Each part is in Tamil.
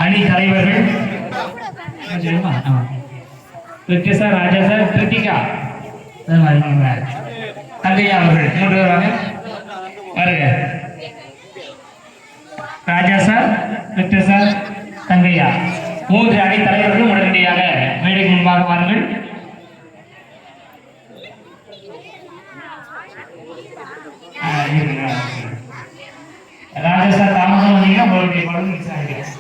அணி தலைவர்கள் சார், ராஜா சார், கிருத்திகா, தங்கையா அவர்கள் 3 பேர் வருக. ராஜா சார், விக்டர் சார், தங்கையா 3 அணி தலைவர்கள் உடனடியாக மேடைக்கு முன்பாக வாருங்கள். ராஜா சார் தாமதம் வந்தீங்கன்னா உங்களுடைய படம் மிஸ் ஆகிடும்.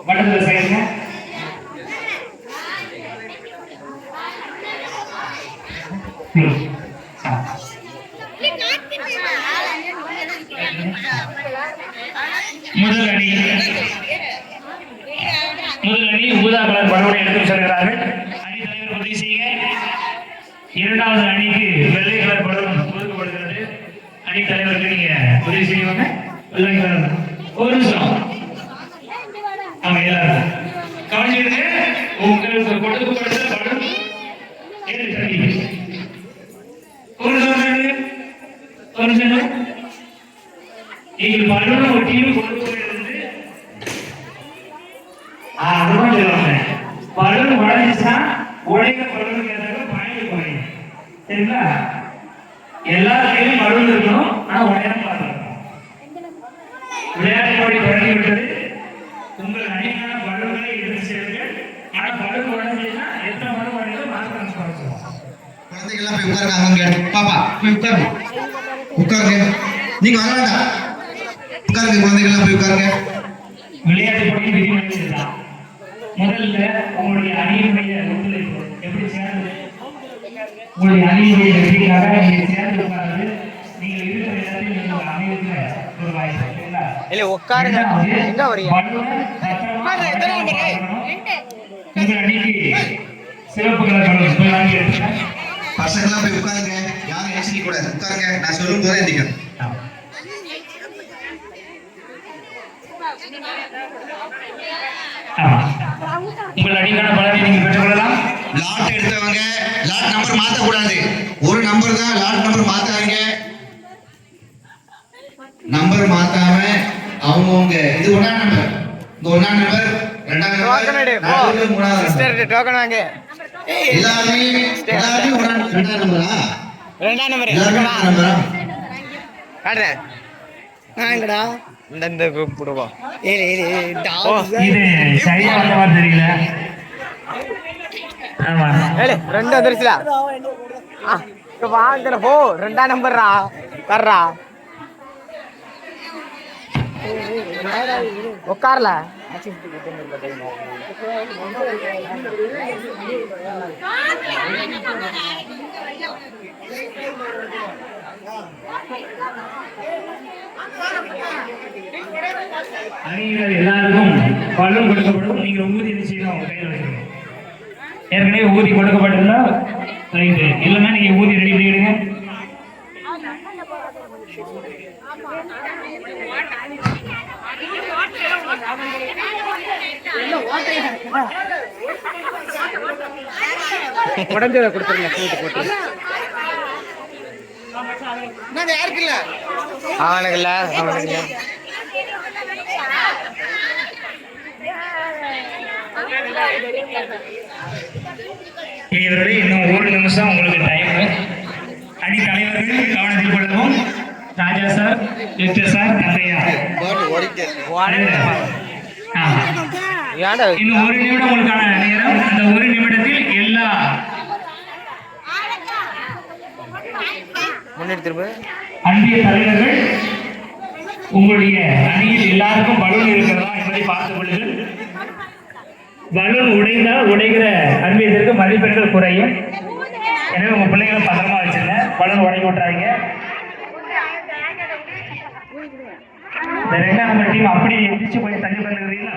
படத்தில் செய்யுங்க. முதல் அணி ஊதா கலர் பலூனை எடுத்து செல்கிறார்கள். அணி தலைவர் உதவி செய்ய. இரண்டாவது அணிக்கு வெள்ளை கலர் பலூன் ஒதுக்கப்படுகிறது. அணி தலைவருக்கு நீங்க உதவி செய்வாங்க. வெள்ளை கலர் ஒரு நிமிஷம். ஆமா, எல்லாரும் கவனிச்சிருங்க. உங்களுக்கு கொடுக்கப்படுகிற பலூன் ஒரு நிமிஷம். நீங்கள் பலூன் ஒரு டீம் கொண்டு போயிருந்து அதுதான் சொல்லுவாங்க. பலூன் உடஞ்சிச்சுன்னா உடைக்க பலூன் பாயிண்ட் குறையும். சரிங்களா? எல்லா கையிலும் பலூன் இருக்கணும். ஆனா உடையாம பார்க்கணும். விளையாட்டு போட்டி தொடங்கி விட்டது. உங்கள் அணிக்கான பலூன்களை எடுத்து செல்லுங்கள். ஆனா பலூன் உடஞ்சிச்சுன்னா எத்தனை பலூன் உடையதோ மார்க் குறைச்சிடும். குழந்தைகள்லாம் போய் உட்காருங்க. அவங்க பாப்பா போய் உட்காருங்க. உட்காருங்க. நீங்க வர வேண்டாம். உட்காருங்க. குழந்தைகள்லாம் போய் உட்காருங்க. விளையாட்டு போட்டி விதிமுறை இதுதான். முதல்ல உங்களுடைய அணியினுடைய ஒத்துழைப்பு எப்படி சேர்ந்து உங்களுடைய அணியினுடைய வெற்றிக்காக நீங்க சேர்ந்து உட்கார்ந்து நீங்கள் இருக்கிற இடத்தில் நீங்கள் அமைதியில ஒரு வாய்ப்பு. இல்ல உட்காருங்க. எங்க வரீங்க? உங்கள் அணிக்கு சிவப்பு கலர் பலூன் போய் வாங்கி எடுத்துங்க. பசங்களாம் போய் உட்காருங்க. யாரும் யோசிக்க கூடாது. உட்காருங்க. நான் சொல்லும் போதே எந்திரிக்கணும். உங்கள் அணிக்கான பலனை நீங்க பெற்றுக்கொள்ளலாம். லாட் எடுத்தவங்க லாட் நம்பர் மாத்த கூடாது. ஒரு நம்பர் தான் லாட் நம்பர் மாத்தாதீங்க. நம்பர் மாத்தாம அவங்கவுங்க இது ஒண்ணா நம்பர், இந்த ஒண்ணா நம்பர், ரெண்டாம் நம்பர், மூணாவது சிஸ்டர் டோக்கன் வாங்க. எல்லாமே ஒண்ணா ரெண்டாம் நம்பரா? ரெண்டாம் நம்பர் நம்பரா? காட்றே நாங்கடா இந்த குரூப் போடுவா. இது சரியா வந்த மாதிரி தெரியல. ஆமா ஏலே ரெண்டு வந்துருச்சுடா. வாங்கற போ. ரெண்டாம் நம்பர்ரா கர்றா. உட்கார்ல அணியினர் எல்லாருக்கும் பலூன் கொடுக்கப்படும். நீங்க ஊதி என்ன செய்யணும்? உங்க கையில் வச்சுக்கணும். ஏற்கனவே ஊதி கொடுக்கப்பட்டிருந்தா ரைட்டு, இல்லைன்னா நீங்க ஊதி ரெடி பண்ணிடுங்க. உடஞ்சதை கொடுத்துருங்க. போட்டு அவனுக்குல்ல இவருடைய இன்னும் 1 நிமிஷம் உங்களுக்கு டைம். அணி தலைவர்கள் கவனத்தில் கொள்ளவும். ராஜா சார், விக்டர் சார், தங்கையா இன்னும் 1 நிமிடம் உங்களுக்கான நேரம். அந்த 1 நிமிடத்தில் எல்லா அன்பிய தலைவர்கள் உங்களுடைய அணியில் எல்லாருக்கும் பலூன் இருக்கிறதா என்பதை பார்த்துக் கொள்ளுங்கள். பலூன் உடைந்தால் உடைகிற அன்பியத்திற்கு மதிப்பெண்கள் குறையும். எனவே உங்க பிள்ளைகளை பத்திரமா வச்சுங்க. பலூன் உடைக்க விட்டுறாங்க. இந்த 2ஆம் நம்பர் டீம் அப்படி எந்திரிச்சு போய் தள்ளி உட்காந்துக்கிறீங்களா?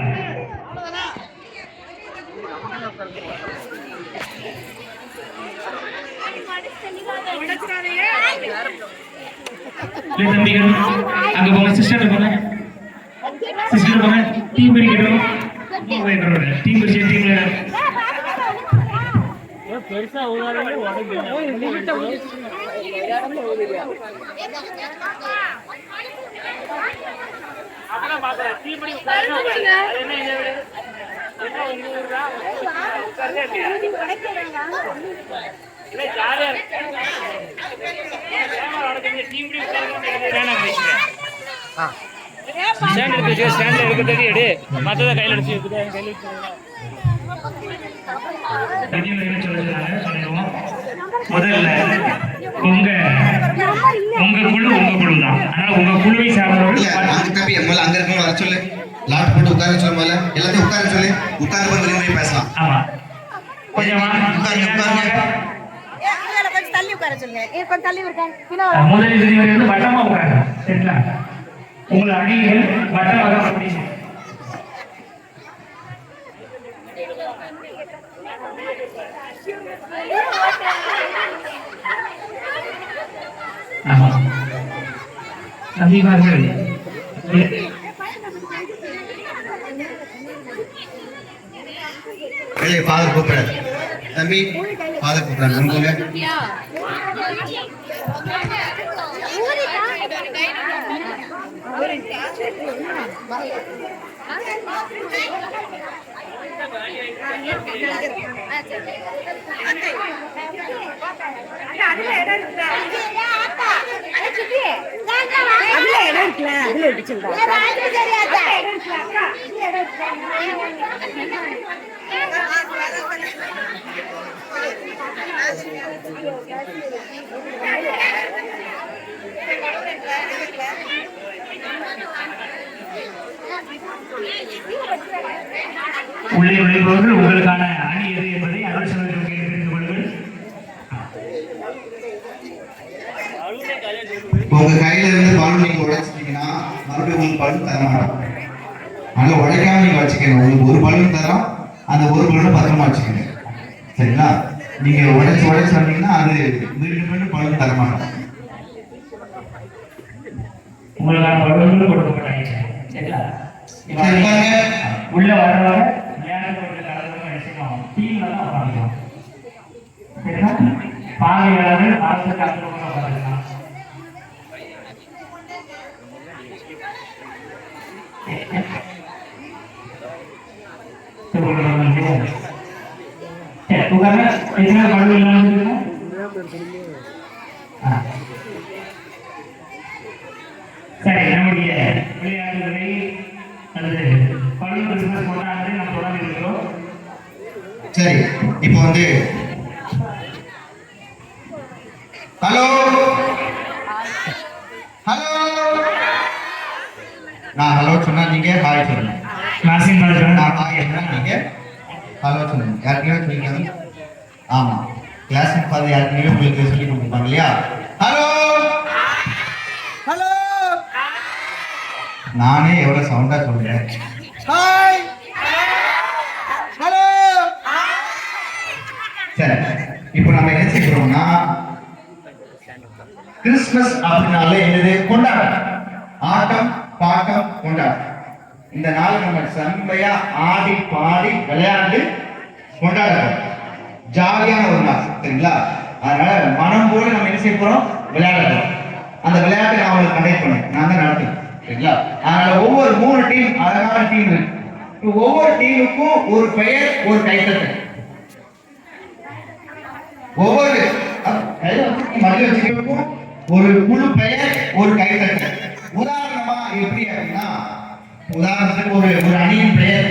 தம்பிகள் அங்க போங்க, சிஸ்டர் போங்க, சிஸ்டர் போங்க. டீம் பிரிக்கணும், டீம் பிரிச்சு டீம்ல பெருசா உடம்பு மற்றதை கையில் அடிச்சு முதல்ல உங்க குழு தான். அதனால உங்க குழுவை சார்ந்தவர்கள் அங்க இருக்கவங்க வர சொல்லு, லாட் போட்டு உட்கார சொல்ல, முதல்ல எல்லாத்தையும் உட்கார சொல்லி உட்கார்ந்து போய் விரிவுரை பேசலாம். ஆமா, கொஞ்சமா முதல் இறுதி வரை வந்து வட்டமா உட்காருங்க. சரிங்களா? உங்களை அணிகள் வட்டமாக முடியும். ஆமா, அதிகாரிகள் ஃபாதர் கூப்பிடுறாரு. தம்பி ஃபாதர் கூப்பிடுறாரு, அனுப்புங்க. உள்ளே நுழைபவர்கள் உங்களுக்கான அணி எது என்பதை அருள் சகோதரர்கள் தெரிந்து கொள்ளுங்கள். உங்க கையில இருந்து பலூன் நீங்க உடைச்சிட்டீங்கன்னா மறுபடியும் உங்களுக்கு பலூன் தர மாட்டோம். அதனால உடைக்காம நீங்க வச்சுக்கணும். உங்களுக்கு ஒரு பலூன் தரோம், அந்த ஒரு பலூனை பத்திரமா வச்சுக்கணும். சரிங்களா? நீங்க உடைச்சு வந்தீங்கன்னா அது மீண்டும் பலூன் தர மாட்டோம். உங்களுக்கான பலூன்கள் கொடுக்கப்பட்டாங்க. சரிங்களா? உள்ள வர்றவங்க டீம்ல தான் உட்காந்துக்கலாம். சரிங்களா? பார்வையாளர்கள் அரசுக்கு அனுபவமாக உட்காந்துக்கலாம். சரி, நம்முடைய விளையாட்டுகளை அல்லது பலூன் பிசினஸ் கொண்டாடுறதை நாம் தொடர்ந்து இருக்கிறோம். சரி, இப்போ வந்து ஹலோ ஹலோ, நான் ஹலோ சொன்னா நீங்க ஹாய் சொல்லுங்க. கிளாஸிங் நான் ஹாய் சொன்னா நீங்க ஹலோ சொல்லுங்க. யாருக்குமே சொல்லிருக்காங்க. ஆமா, கிளாஸிங் பார்த்து யாருக்குமே உங்களுக்கு சொல்லி கொடுப்பாங்க இல்லையா? ஹலோ ஹலோ, நானே எவ்வளவு சவுண்டா சொல்றேன். Hi hello. சரி, இப்போ நம்ம என்ன செய்யறோம்னா, கிறிஸ்துமஸ் அப்படினாலே என்னது? கொண்டாட்டம், ஆட்டம் பாட்டம் கொண்டாட்டம். இந்த நாள் நம்ம செம்மையா ஆடி பாடி விளையாண்டு கொண்டாடுறோம். ஜாலியான ஒரு நாள். சரிங்களா? அதனால மனம் போல நம்ம என்ன செய்ய போறோம்? விளையாடுறோம். அந்த விளையாட்டை நான் உங்களுக்கு கண்டக்ட் பண்ணேன், நான் தான் நடத்துறேன். சரிங்களா? அதனால ஒவ்வொரு 3 டீம், அழகான டீம் இருக்கு. ஒவ்வொரு டீமுக்கும் ஒரு பெயர், ஒரு கைத்தட்டல். ஒவ்வொரு மகளிர் வச்சுக்கிறதுக்கும் ஒரு குழு பெயர், ஒரு கைத்தட்டல். உதாரணமா எப்படி அப்படின்னா, உதாரணத்துக்கு ஒரு அணியின் பெயர்,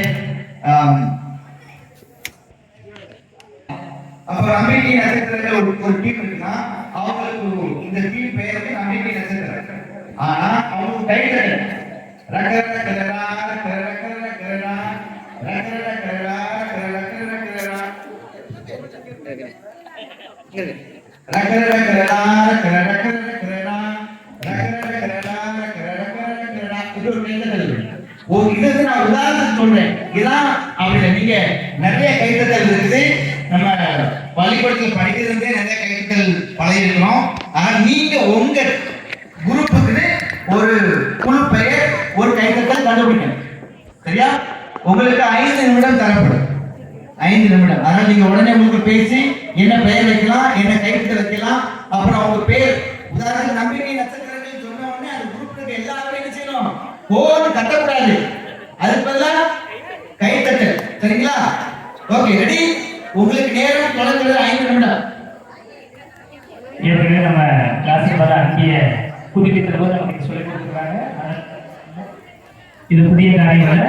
அப்ப நம்பிக்கை நட்சத்திரத்துல ஒரு டீம் இருக்குன்னா அவங்களுக்கு இந்த டீம் பெயருக்கு நம்பிக்கை நட்சத்திரம். ஆனா அவங்க கைத்தட்டல் ரகர கரரா ரகர கரரா கரரா ரகர கரரா ரகர கரரா இப்படி ஒரு கைத்தட்டல். இது வந்து நான் உதாரணத்துக்கு சொல்றேன். இதான் அப்படி இல்லை. நீங்க நிறைய கைத்தட்டல் இருக்குது. நம்ம பள்ளிக்கூடத்தில் படிக்கிறதுலே நிறைய கைத்தட்டல் பழகிருக்கிறோம். ஆனா நீங்க உங்க குரூப்புக்குன்னு ஒரு குழு பெயர், ஒரு கைத்தட்டல் கண்டுபிடிக்கணும். சரியா? உங்களுக்கு 5 நிமிடம் தரப்படும். 5 நிமிடம். அதனால நீங்க உடனே உங்களுக்கு பேசி என்ன பெயர் வைக்கலாம், என்ன கைத்தட்டல் வைக்கலாம், அப்புறம் உங்க பேர் உதாரணத்துக்கு நம்பிக்கை நட்சத்திரங்கள் சொன்ன உடனே அந்த குரூப்புக்கு எல்லாரும் என்ன செய்யணும்? போன்னு கட்டக்கூடாது. அதுக்கு பதிலா கைத்தட்டல். சரிங்களா? Okay, ready? உங்களுக்கு நேரம் தொடங்குறது 5 நிமிடம். ஏற்கனவே நம்ம கிளாஸ் பல அங்கேயே புதுப்பித்த போது நமக்கு சொல்லிக் கொடுத்துருக்காங்க. இது புதிய காரியங்கள்.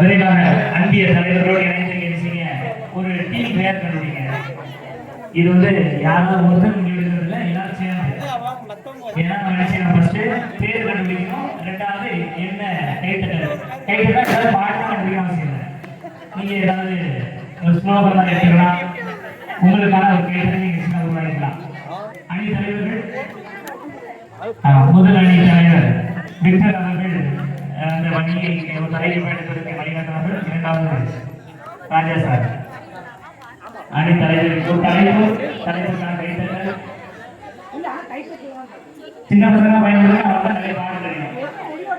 விரைவாக அன்பிய தலைவர்களோடு இணைந்து என்ன செய்யுங்க, ஒரு டீம் பேர் கண்டுபிடிங்க. இது வந்து யாரும் ஒருத்தர் எழுதுறதில்ல, எல்லாரும் சேர்ந்து. ஏன்னா நம்ம என்ன செய்யணும், ஃபர்ஸ்ட் பேர் கண்டுபிடிக்கணும், ரெண்டாவது என்ன கைத்தட்டல். கைத்தட்டல் ஏதாவது பாட்டு கண்டுபிடிக்க அவசியம் இல்லை. நீங்க ஏதாவது ஒரு ஸ்லோகம் தான் எடுத்துக்கலாம். உங்களுக்கான ஒரு கைத்தட்டல் நீங்க சின்ன உருவாக்கலாம். அணி தலைவர்கள், முதல் அணி தலைவர் விக்டர் அவர்கள் அந்த வண்டியை ஒரு தலைவர் பயணத்திற்கு வழிகாட்டுவார்கள். இரண்டாவது ராஜா சார். அணி தலைவர் தலைவருக்கான கைத்தட்டல். சின்ன பசங்க பயன்படுத்த அவர்கள் நிறைய பாடு தெரியும்.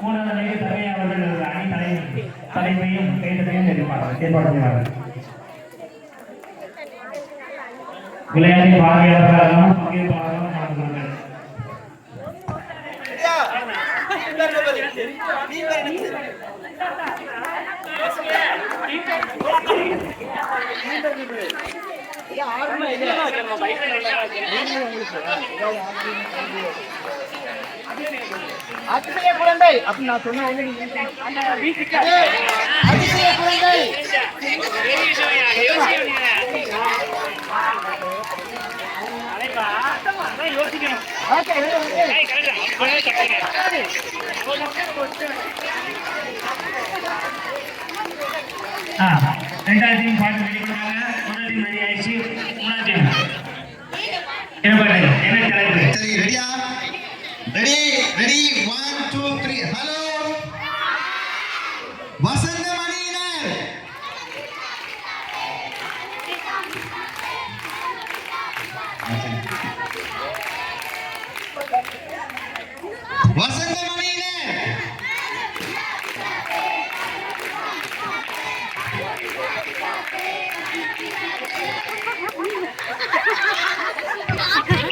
மூணாவது அணி தலைமை அவர்கள் அணி தலைமையும் கைத்தட்டையும் ஏற்பாடு செய்வார்கள். விளையாட்டு பார்வையாளர்களாகவும் பங்கேற்பாளர்களும் கலந்துள்ளார்கள். அதிசய குழந்தை அப்படின்னு நான் சொன்ன உடனே அதிசய குழந்தை யோசிக்கணும். ரெண்டாவது டீம் பாட்டு ரெடி பண்ணாங்க. முதல் டீம் ரெடி ஆயிடுச்சு. மூணாவது டீம் என்ன பண்ணுங்க, என்ன தலைவர்? சரி, ரெடியா? Ready ready 1 2 3. ஹலோ வசந்த மணியினர். வசந்த மணியினர்.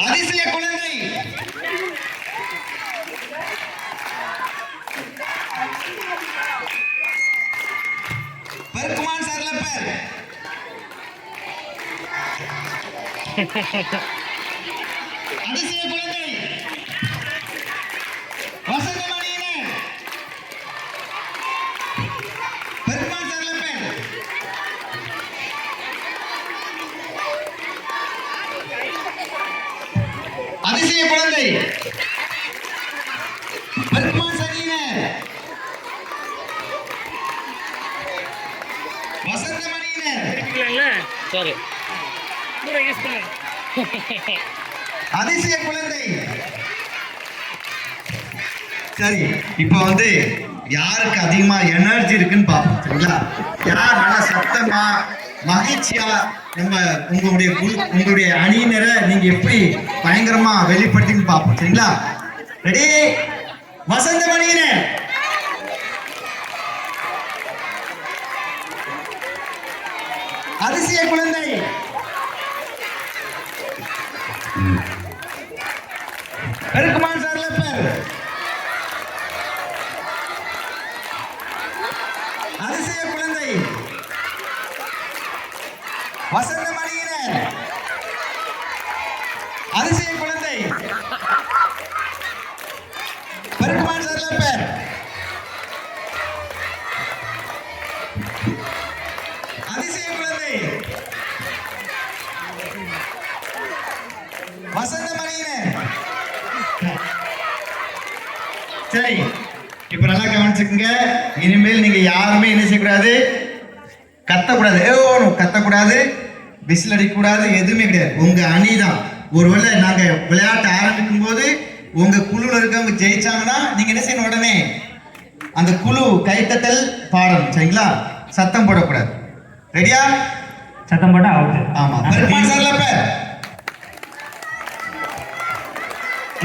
அதிசய குழந்தை. பெருக்குமான் சர்லப்பர். அதிசய குழந்தை. வசந்த மணியினர். பெருக்குமான் சர்லப்பர். அதிசய குழந்தை. பெருக்குமான் சர்லப்பர். வசந்த மணியினர். சரி அதிசய குழந்தை. சரி, இப்போ வந்து யாருக்கு அதிகமா எனர்ஜி இருக்குன்னு பார்ப்போம். சரிங்களா? யார் நல்லா சத்தமா மகிழ்ச்சியா நம்ம உங்களுடைய அணியினரை நீங்க எப்படி பயங்கரமா வெளிப்படுத்தின்னு பார்ப்போம். சரிங்களா? ரெடி? வசந்த மணியினர். அதிசய குழந்தை. பெருக்குமான் சர்லப்பர். அதிசய குழந்தை. வசந்த மணியினர். அதிசய குழந்தை. பெருக்குமான் சர்லப்பர். அதிசய குழந்தை. வசந்த மணியினர். சரி, இப்ப நல்லா கவனிச்சுக்கங்க. இனிமேல் நீங்க யாருமே என்ன செய்யக்கூடாது, கத்தக்கூடாது, கத்தக்கூடாது, விசில் அடிக்கக்கூடாது, எதுவுமே கிடையாது. உங்க அணி தான். ஒருவேளை நாங்க விளையாட்டு ஆரம்பிக்கும் போது உங்க குழுல இருக்கவங்க ஜெயிச்சாங்கன்னா நீங்க என்ன செய்யணும், உடனே அந்த குழு கைத்தட்டல் பாடணும் சரிங்களா? சத்தம் போடக்கூடாது. ரெடியா? சத்தம் போட்டா அவுட். ஆமா. பெருமாள் சார்ல பேர்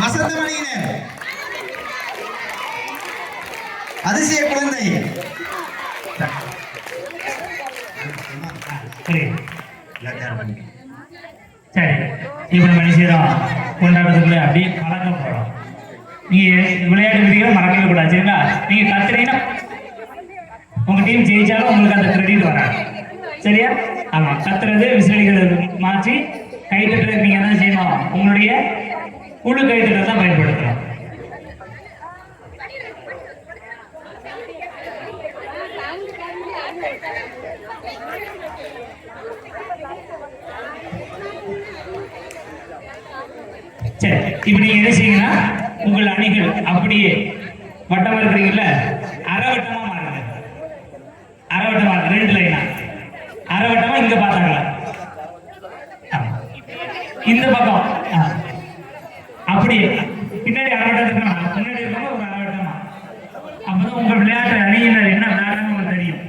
வசந்தமணியினர், அதிசய குழந்தை, சரி சரி. இப்போ நம்ம என்ன செய்யறோம்? கொண்டாடுறதுக்குள்ள அப்படியே பழக்க போறோம். நீங்க விளையாட்டு விதிகளை மறக்கவே கூடாது சரிங்களா? நீங்க கத்துறீங்கன்னா உங்க டீம் ஜெயிச்சாலும் உங்களுக்கு அந்த கிரெடிட் வராது சரியா? ஆமா, கத்துறது விசிலடிக்கிறது மாற்றி கைத்தட்டுறது நீங்க என்ன செய்யணும்? உங்களுடைய குழு கைத்தட்டை தான் பயன்படுத்தணும். சரி, இப்ப நீங்க என்ன செய்யுங்கன்னா உங்கள் அணிகள் அப்படியே வட்டமா இருக்கிறீங்கல்ல, அரைவட்டமா மாறுங்க. அரைவட்டமா ரெண்டு லைனா அரைவட்டமா இங்க பார்த்தாங்களா? இந்த பக்கம் அப்படியே பின்னாடி அரைவட்டம் இருக்கணும், முன்னாடி இருக்கணும் ஒரு அரைவட்டமா. அப்பதான் உங்க விளையாட்டு அணியினர் என்ன விளையாடுன்னு உங்களுக்கு தெரியும்.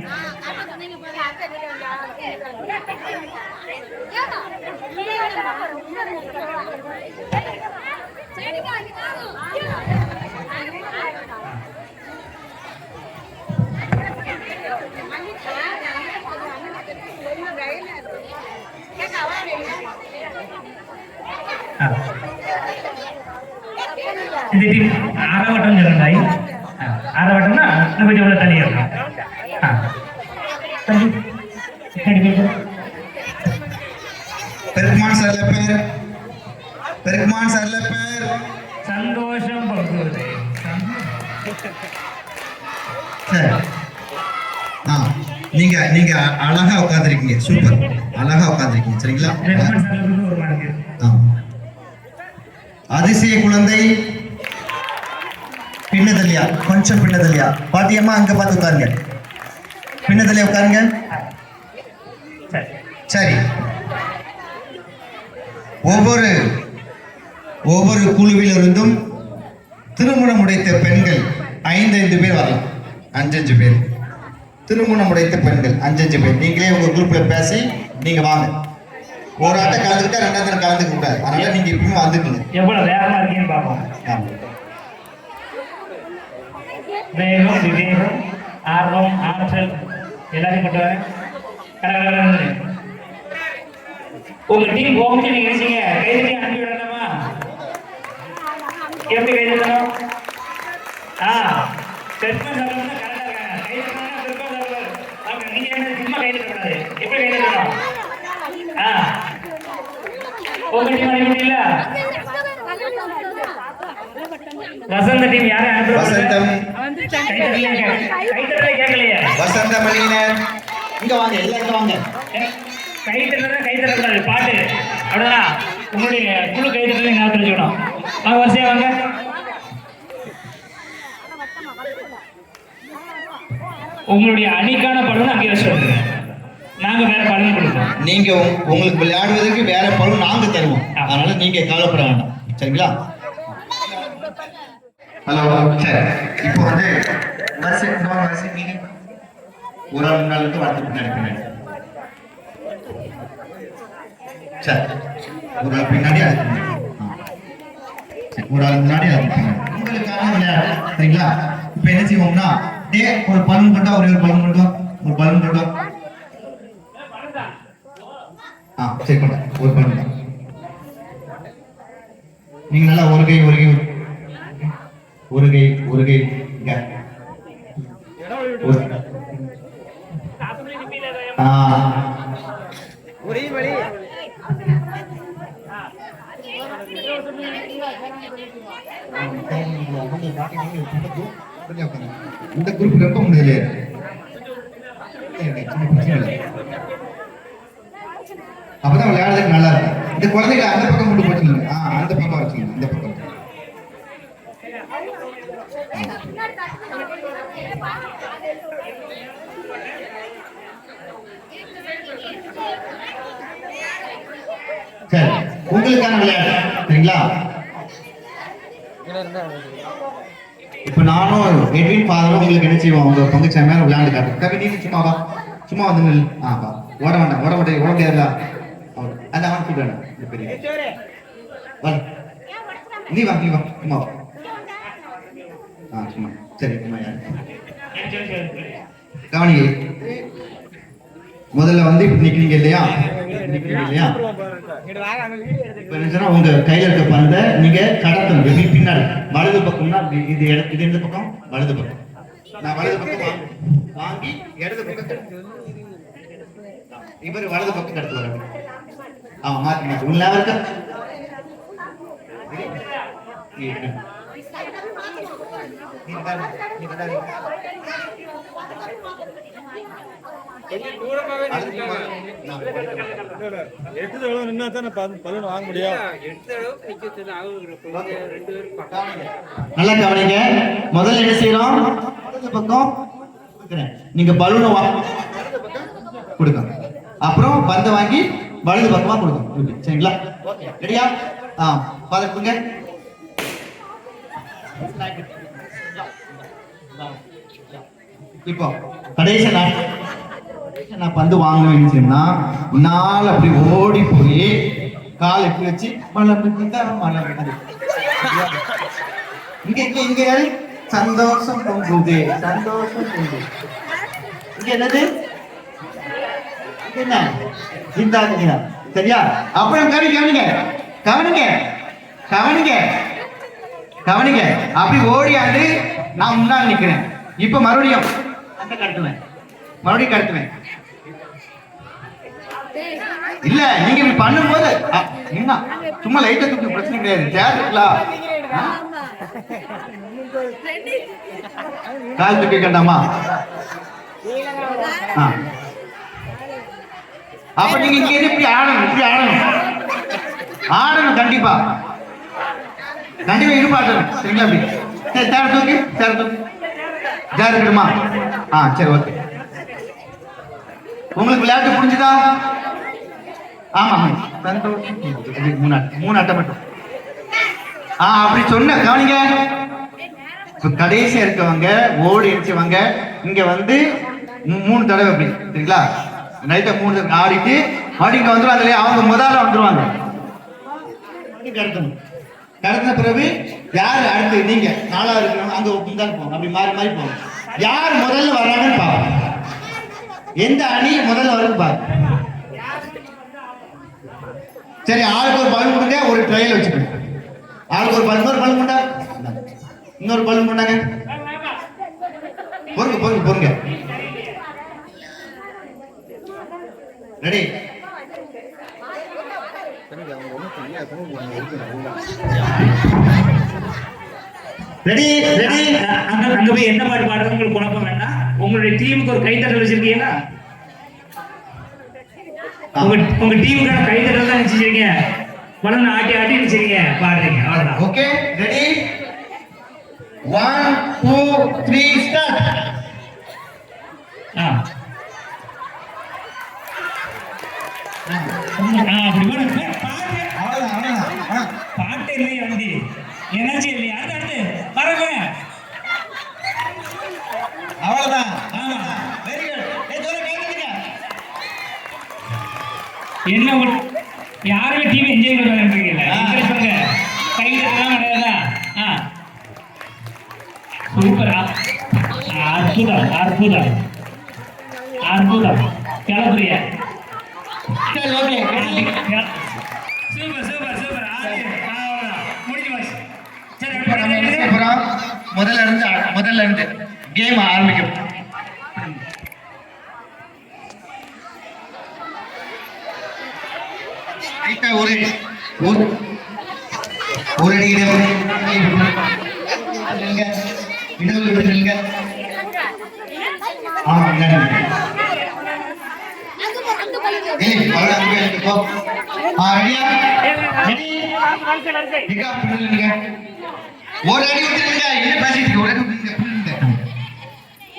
இந்த டீம் அரைவட்டம் சொல்லுங்க. அரைவட்டம்னா இன்னும் கொஞ்சம் உள்ள தள்ளி இருக்கும். பெருமாள் சார்ல பேர், பெருமாள் சார்ல பேர் சந்தோஷம் பகுதி. சரி. நீங்க நீங்க அழகா உட்காந்துருக்கீங்க, சூப்பர், அழகா உட்காந்துருக்கீங்க சரிங்களா? ஒரு மார்க்கு. அதிசய குழந்தை பின்னதலியா, கொஞ்சம் பின்னதலியா பாத்தியம்மா, அங்க பார்த்து உட்காருங்க. பின்னதலியா உட்காருங்க. சரி, ஒவ்வொரு குழுவிலிருந்தும் திருமணம் உடைத்த பெண்கள் 5 பேர் வரலாம். 5 பேர் திருமணம் உடைத்த பெண்கள் 5 பேர். நீங்களே உங்க குரூப்ல பேசி நீங்க வாங்க. ஒரு ஆட்டம் கலந்துக்கிட்டா 2ஆவது கலந்துக்க கூடாது. அதனால நீங்க இப்பயுமே வந்துக்கணும். எவ்வளவு வேகமா இருக்கீங்கன்னு பார்ப்போம். வேகம், விவேகம், ஆர்வம், ஆற்றல் எல்லாத்தையும் கொண்டு வர. உங்க டீம் போகும்போது நீங்க நினைச்சீங்க கைதட்டி அனுப்பி விடணுமா? எப்படி கைதட்டணும்? பெருமை சொல்லணும்னா கரெக்டா இருக்காங்க. கைதட்டணும் பெருமை சொல்லணும். நீங்க என்ன சும்மா கைதட்டக்கூடாது. எப்படி கைதட்டணும்? உங்க டீம் அனுப்பி இல்ல? வசந்த டீம் யாரை வசந்தம் கைத்தட்டலே கேட்கலையே. வசந்தமணியினர் இங்க வாங்க, எல்லாரும் வாங்க. கைத்தட்டக்கூடாது, பாட்டு அவ்வளவுதான். உங்களுடைய குழு கைத்தட்டலை நான் தெரிஞ்சுக்கணும். வாங்க, வரிசையா வாங்க. உங்களுடைய அணிக்கான பலன் அங்கே வச்சுருங்க. நாங்க வேற பலன் கொடுப்போம். நீங்க உங்களுக்கு விளையாடுவதற்கு வேற பலன் நாங்க தருவோம். அதனால நீங்க கவலைப்பட வேண்டாம் சரிங்களா? ஹலோ, சரி. இப்போ வந்து வரிசை நீங்க ஒரு ஆள் முன்னாளுக்கு வார்த்தை பின்னாடி. சரி, ஒரு ஆள் பின்னாடி அதுக்கு ஒரு ஆள் முன்னாடி அதுக்கு பின்னாடி. உங்களுக்கான விளையாடு சரிங்களா? இப்ப என்ன செய்வோம்னா, ஒரு பலூன் கொண்டா, ஒரே ஒரு பலூன் கொண்டா, ஒரு பலூன் கொண்டா. சரி, கொண்டா ஒரு பலூன் தான். நீங்க நல்லா ஒரு கை இங்க ஒரே வழி. இந்த குரூப் ரொம்ப முடியல. அப்பதான் விளையாடுறதுக்கு நல்லா இருக்கும். இந்த குழந்தைங்க அந்த பக்கம் கொண்டு போட்டுருங்க. அந்த பக்கம் வச்சுக்கணும், இந்த பக்கம். சரி, உங்களுக்கான விளையாட்டு சரிங்களா? இப்போ நானும் எட்வின் ஃபாதரும் உங்களுக்கு என்ன செய்வோம் உங்க பங்கு சாமியார் விளையாண்டு காட்டு கவி நீ சும்மா வா சும்மா வந்து நில் வா ஓட வேண்டாம் ஓட முடியாதுல அந்த அவன் கூப்பிடணும் பெரிய வா நீ வா சும்மா வா சும்மா சரி சும்மா யாரு கவனிங்க முதல்ல வந்து இப்ப நிக்கிறீங்க இல்லையா உங்க கையில இருக்க பந்த நீங்க கடத்தணும் எப்படி பின்னாடி வலது பக்கம்னா இது இது எந்த பக்கம் வலது பக்கம் நான் வலது பக்கம் வாங்கி இடது பக்கம் இவர் வலது பக்கம் கடத்து வர மாத்தி மாத்தி உள்ள இருக்க நல்லா கவனிங்க முதல்ல என்ன செய்யறோம் பக்கம் நீங்க பலூனை கொடுங்க அப்புறம் பந்தை வாங்கி வலது பக்கமா கொடுங்க சரிங்களா ரெடியா பாத்துங்க இப்போ கடைசி நான் பந்து வாங்கினேன்னா நாள் அப்படி ஓடி போய் கால் எப்படி வச்சு இங்க சந்தோஷம் பொங்குது சந்தோஷம் பொங்குது இங்க என்னது என்ன சிந்தாதீங்க சரியா அப்புறம் கவனிங்க கவனிங்க கவனிங்க கவனிங்க அப்படி ஓடியாண்டு நான் முன்னாடி நிக்கிறேன் இப்ப மறுபடியும் கடத்துவேன் மறுபடியும் கடத்துவேன் இல்ல நீங்க இப்படி பண்ணும்போது என்ன சும்மா லைட்டா தூக்கி பிரச்சனை கிடையாது தேர்ல கால் தூக்கி கண்டாமா அப்ப நீங்க இங்க இப்படி ஆடணும் ஆடணும் கண்டிப்பா இருப்பாட்டணும் சரிங்களா அப்படி சரி தேர் தூக்கி ஜார் இருக்கட்டுமா சரி ஓகே உங்களுக்கு விளையாட்டு புரிஞ்சுதா ஆமா சந்தோஷம் மூணு அட்டை மட்டும் அப்படி சொன்ன கவனிங்க கடைசியா இருக்கவங்க ஓடி அடிச்சவங்க இங்க வந்து 3 தடவை அப்படி சரிங்களா நைட்டை 3 தடவை ஆடிட்டு இங்க வந்துருவாங்க இல்லையா அவங்க முதல்ல வந்துருவாங்க கடத்தின பிறகு யாரு அடுத்து நீங்க 4ஆவது இருக்கிறவங்க அங்க முந்தால் போங்க அப்படி மாறி மாறி போங்க யார் முதல்ல வர்றாங்கன்னு பாருங்க எந்த அணி முதல்ல வருது பாருங்க சரி ஆளுக்கு ஒரு பலூன் கொடுங்க ஒரு ட்ரையல் வச்சுக்கோங்க ஆளுக்கு ஒரு பலூன் பலூன் கொண்டா இன்னொரு பலூன் கொண்டாங்க பொறுங்க ரெடி ரெடி அங்க போய் என்ன பாட்டு பாடுறது உங்களுக்கு குழப்பம் வேண்டாம் உங்களுடைய டீமுக்கு ஒரு கைத்தட்டல் வச்சிருக்கீங்களா உங்க டீமுக்கான கைத்தட்டல் தான் வச்சிருக்கீங்க பலன் ஆட்டி வச்சிருக்கீங்க பாடுறீங்க அவ்வளவுதான் ஓகே ரெடி 1 2 3 ஸ்டார்ட் பாட்டு இல்லையா வந்து எனர்ஜி இல்லையா அடுத்து பாருங்க அவ்வளவுதான் என்ன யாருமே டீம் என்ஜாய் பண்ணுறீங்கல்ல கை தட்டலாம் கிடையாதா சூப்பர் அற்புதம் கிளப்புறியா முதல்ல இருந்து கேம் ஆரம்பிக்கும் ஒரு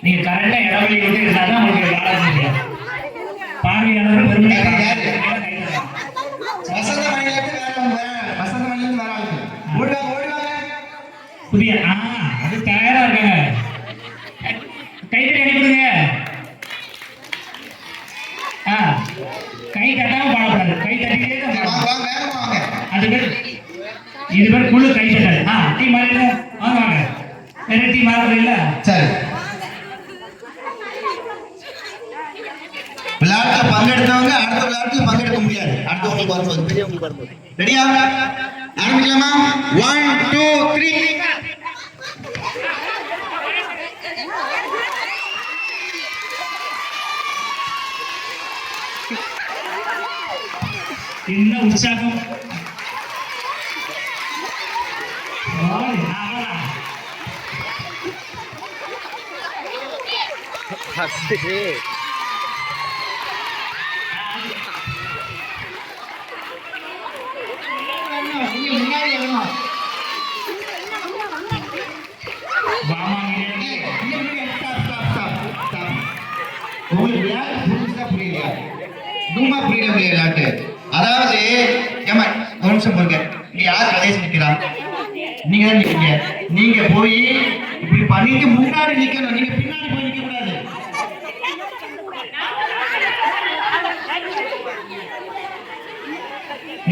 நீங்க கரெக்டா இடவெளி விட்டு இருந்தாதான் உங்களுக்கு விளையாட முடியும் பார்வையாளர்கள் புதிய அது தயாரா ஆடுறீங்களா? சரி, விளையாட்டுல பங்கெடுத்தவங்க அடுத்த விளையாட்டுல பங்கெடுக்க முடியாது. அடுத்தவங்களுக்கு வரும்போது பெரியவங்களுக்கு வரும்போது. ரெடியா? ஆரம்பிக்கலாமா? 1 2 3. என்ன உற்சாகம்! அதாவது ஏமா ஒரு நிமிஷம் பாருங்க, நீங்க யார் கடைசி நிக்கிறா? நீங்க தான் நிக்கிறீங்க. நீங்க போய் இப்படி பண்ணிட்டு முன்னாடி நிக்கணும், நீங்க பின்னாடி போய் நிக்க கூடாது.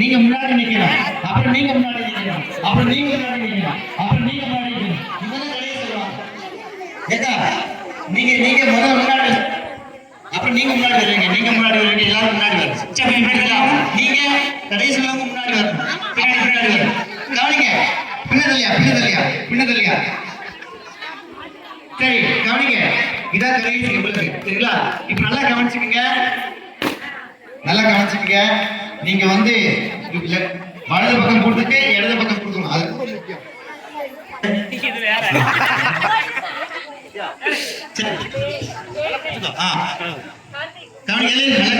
நீங்க முன்னாடி நிக்கணும், அப்புறம் நீங்க முன்னாடி நிக்கணும், அப்புறம் நீங்க முன்னாடி நிக்கணும், அப்புறம் நீங்க முன்னாடி நிக்கணும். இதெல்லாம் கடைசி சொல்லுவாங்க. ஏதா நீங்க நீங்க முதல்ல முன்னாடி, அப்புறம் நீங்க முன்னாடி வருவீங்க, நீங்க முன்னாடி வருவீங்க, எல்லாரும் முன்னாடி வருவீங்க. நீங்க கடைசியில முன்னாடி வரணும், பின்னாடி வரணும். கவனிங்க, பின்னதல்லையா. சரி கவனிங்க, இதான் கடைசி உங்களுக்கு சரிங்களா? இப்ப நல்லா கவனிச்சுக்கங்க. நீங்க வந்து வலது பக்கம் கொடுத்துட்டு இடது பக்கம் கொடுக்கணும். அது ரொம்ப முக்கியம். இது வேற.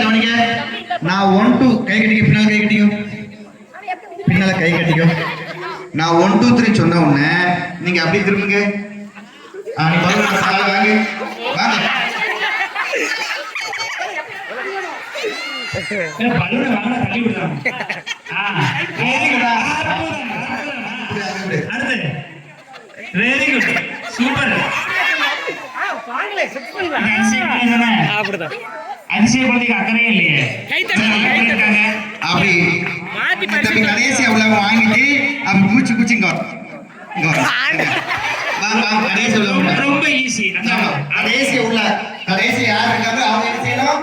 கவனிங்க. நான் 1 2 கை கட்டிக்க, பின்னால கை கட்டிக்கோ. நான் 1 2 3 சொன்ன உடனே நீங்க அப்படியே திரும்புங்க. நீ வாங்க. பலூனை வாங்க தள்ளி விடுறாங்க. அடுத்து வெரி குட், சூப்பர். அப்படிதான் அதிசய குழந்தைக்கு அக்கறையே இல்லையே. அப்படி கடைசி அவ்வளவு வாங்கிட்டு அப்படி குச்சிங்க. ரொம்ப ஈஸி. கடைசி யார் இருக்காங்க அவங்க என்ன செய்யணும்?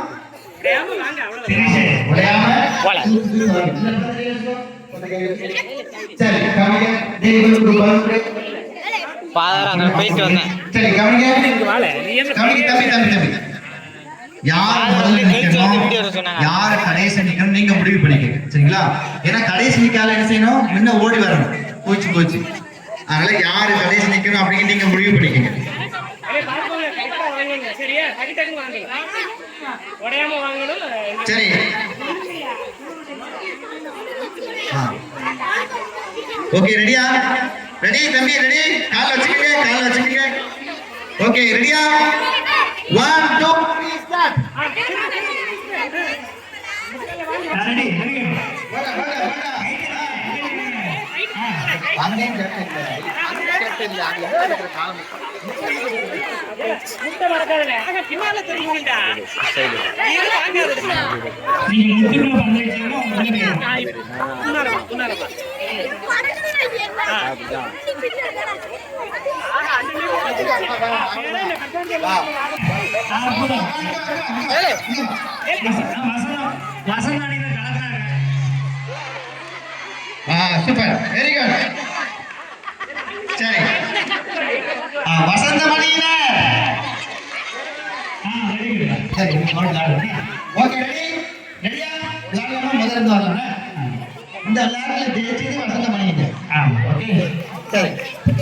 போயிட்டு வந்தேன். சரி கவனிங்க. தம்பி யார் முதல்ல நிக்கணும், யார் கடைசி நிக்கணும் நீங்க முடிவு பண்ணிக்கங்க சரிங்களா? ஏன்னா கடைசி நிக்கால என்ன செய்யணும், முன்ன ஓடி வரணும். போச்சு. அதனால யாரு கடைசி நிக்கணும் அப்படின்னு நீங்க முடிவு பண்ணிக்கங்க. சரி ஓகே, ரெடியா? ரெடி தம்பி, ரெடி. கால் வச்சுக்கங்க. ஓகே ரெடியா? 1 2 3 ஸ்டார்ட். ரெடி. நீங்க முட்டுக்குள்ள பந்து வச்சீங்கன்னா வசந்தானியில கலக்குறாங்க. Super, very good. சரி வசந்த மணியினர். சரி ஓகே, ரெடியா? விளையாடலாமா? முதல்ல விளையாடலாமா? இந்த விளையாட்டுல ஜெயிச்சது வசந்த மணியினர். ஓகே சரி,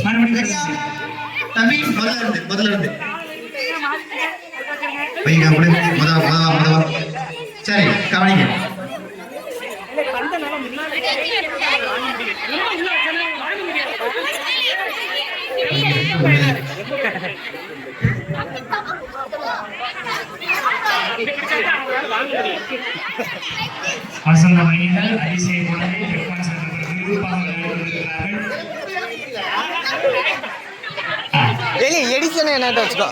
மறுபடியும் தம்பி முதல்ல இருந்து வைங்க. முதல் சரி கவனிங்க. வசந்த மணியினர் அதிசய குழந்தை பெருமாள் சங்கத்திற்கு ரூபாக இருக்கிறார்கள். எடிஷன் என்ன வச்சுக்கோ.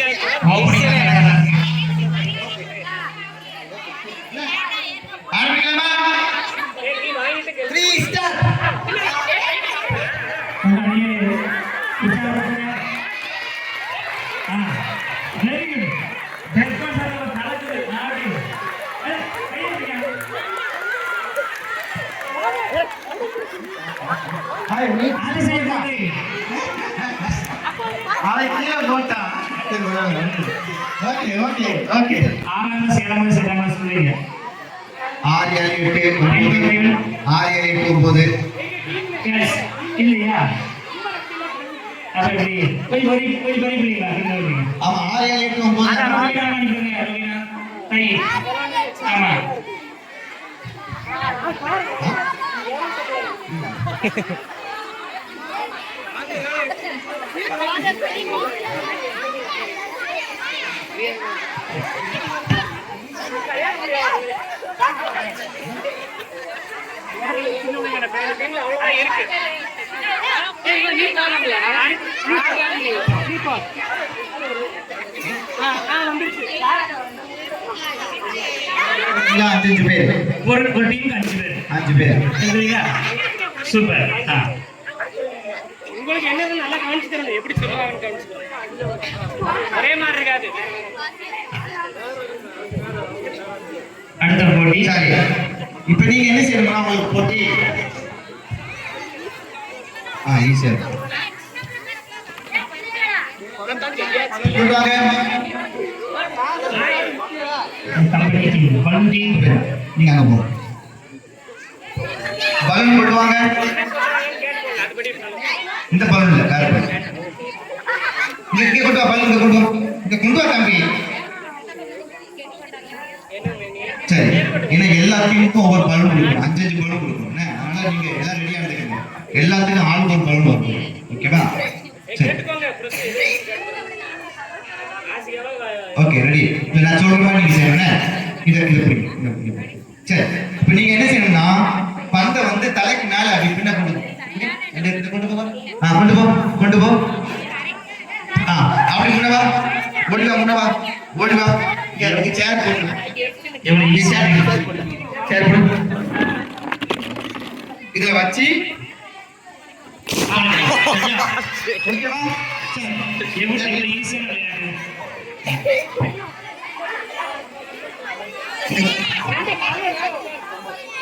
Very good. பெருமாள் சார் நடக்குது நாடி. அது செய்யுங்க. ஆறாவது சேலமா சேலமா சொல்லுங்க. 6 7 8 9 எஸ் இல்லையா? அப்ப எப்படி போய் படிப்பீங்களா? ஆமா 6 7 8 9 ரவீனா பண்ணிக்கோங்க. ரவீனா கை ஆமா இல்ல 5 பேர் ஒரு டீமுக்கு 5 பேர் 5 பேர் சரிங்களா? சூப்பர். உங்களுக்கு என்னது நல்லா கவனிச்சு தரணும், எப்படி சொல்லுவாங்கன்னு கவனிச்சு ஒரே மாதிரி இருக்காது. அடுத்த போட்டி சரி இப்போ நீங்க என்ன செய்யணும்னா உங்களுக்கு போட்டி ஈஸியா இருக்கும். கம்பெனி பலூன் டீம் நீங்க அங்க போங்க. பலூன் கொண்டு வாங்க. இந்த பலூன் இல்ல வேற பலூன். இங்க கொண்டு வா பலூன் கொண்டு வா. இங்க கொண்டு வா தம்பி. சரி ஏன்னா எல்லா டீமுக்கும் ஒவ்வொரு பலூன் கொடுக்கணும். 5 பலூன் கொடுக்கணும். அதனால நீங்க எல்லாம் ரெடியா இருந்துக்கங்க. எல்லாத்துக்கும் ஆளுக்கு ஒரு பலூன் வரும். ஓகேவா? சரி ஓகே ரெடி. இப்போ நான் சொல்ற மாதிரி நீங்க செய்யணும். இத புரியுங்க. சரி இப்போ நீங்க என்ன செய்யணும்னா பந்தை வந்து தலைக்கு மேல அப்படி பின்ன கொண்டு கொண்டு போ. கொண்டு போ. அப்படி முன்னவா முன்னவா ஓடி வா. இங்க சேர் போடு. எவ்வளவு ஈஸியா சேர் போடு. இதுல வச்சு ஓகேவா? எவ்வளவு ஈஸியா விளையாடு.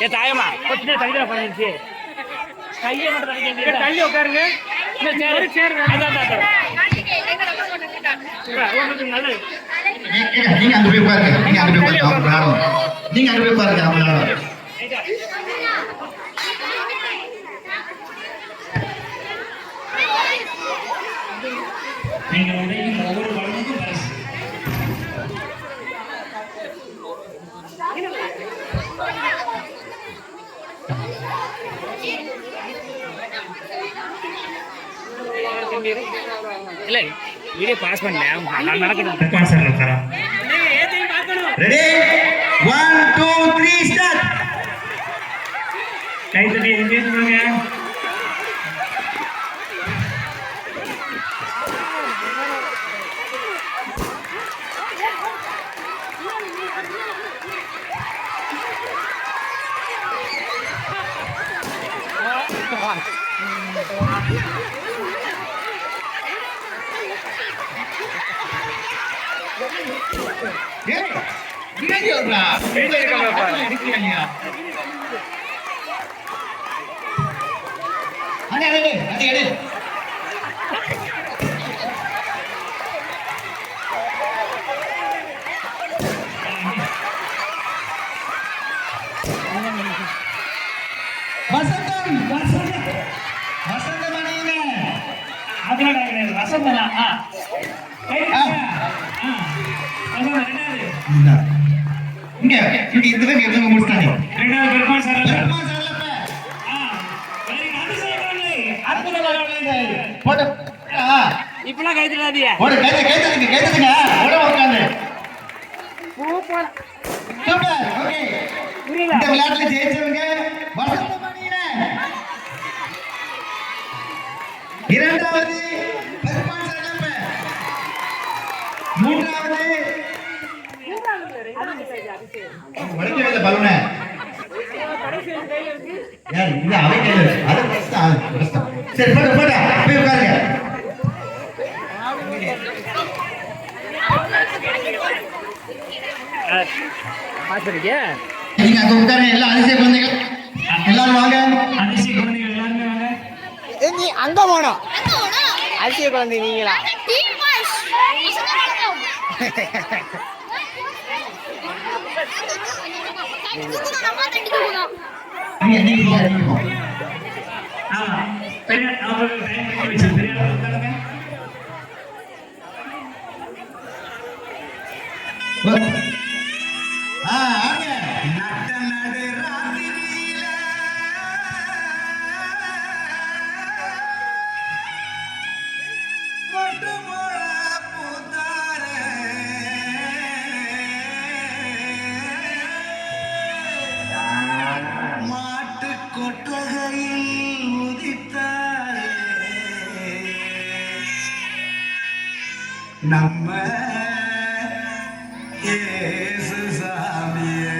ஏ தாயம்மா கொஞ்சம் தள்ளிட பண்ணிருச்சு, கையை மட்டும் தள்ளி உட்காருங்க. நல்லது. நீங்க அங்க போய் உட்காருங்க. நீங்க அங்க போய் உட்காருங்க. அவங்க நீங்க உடையும் ஒவ்வொரு பலனுக்கும் பரிசு. இல்ல வீடியோ பாஸ் பண்ணேன், நடக்கணும். பெருமாள் சார் உட்காரா. Ready 1 2 3 start. கை தட்டி எங்கேயும் வாங்க. இப்பெல்லாம் கை தட்டாதீங்க. இந்த விளையாட்டுல ஜெயிச்சவங்க இரண்டாவது பெருமாள் சரணப்ப, மூன்றாவது உடைக்கவில்லை பலூன யார் இல்ல அவை கையில அது சரி போட போய் உட்காருங்க. பார்த்துருக்கியா? நீங்க அங்க உட்காருங்க, எல்லாம் அதிசய குழந்தைகள் எல்லாரும் வாங்க. அதிசய குழந்தைகள் எல்லாருமே வாங்க. நீ அங்க போனோம். அதிசய குழந்தை நீங்களா? நீங்க போ. ஆமா, பெரிய அவங்களுக்கு டைம் பண்ணி வச்சு பெரிய ஆளு உட்காருங்க. ஆங்க. மாட்டு கொட்டகையில் உதித்தாரே நம்ம இயேசு சாமியே.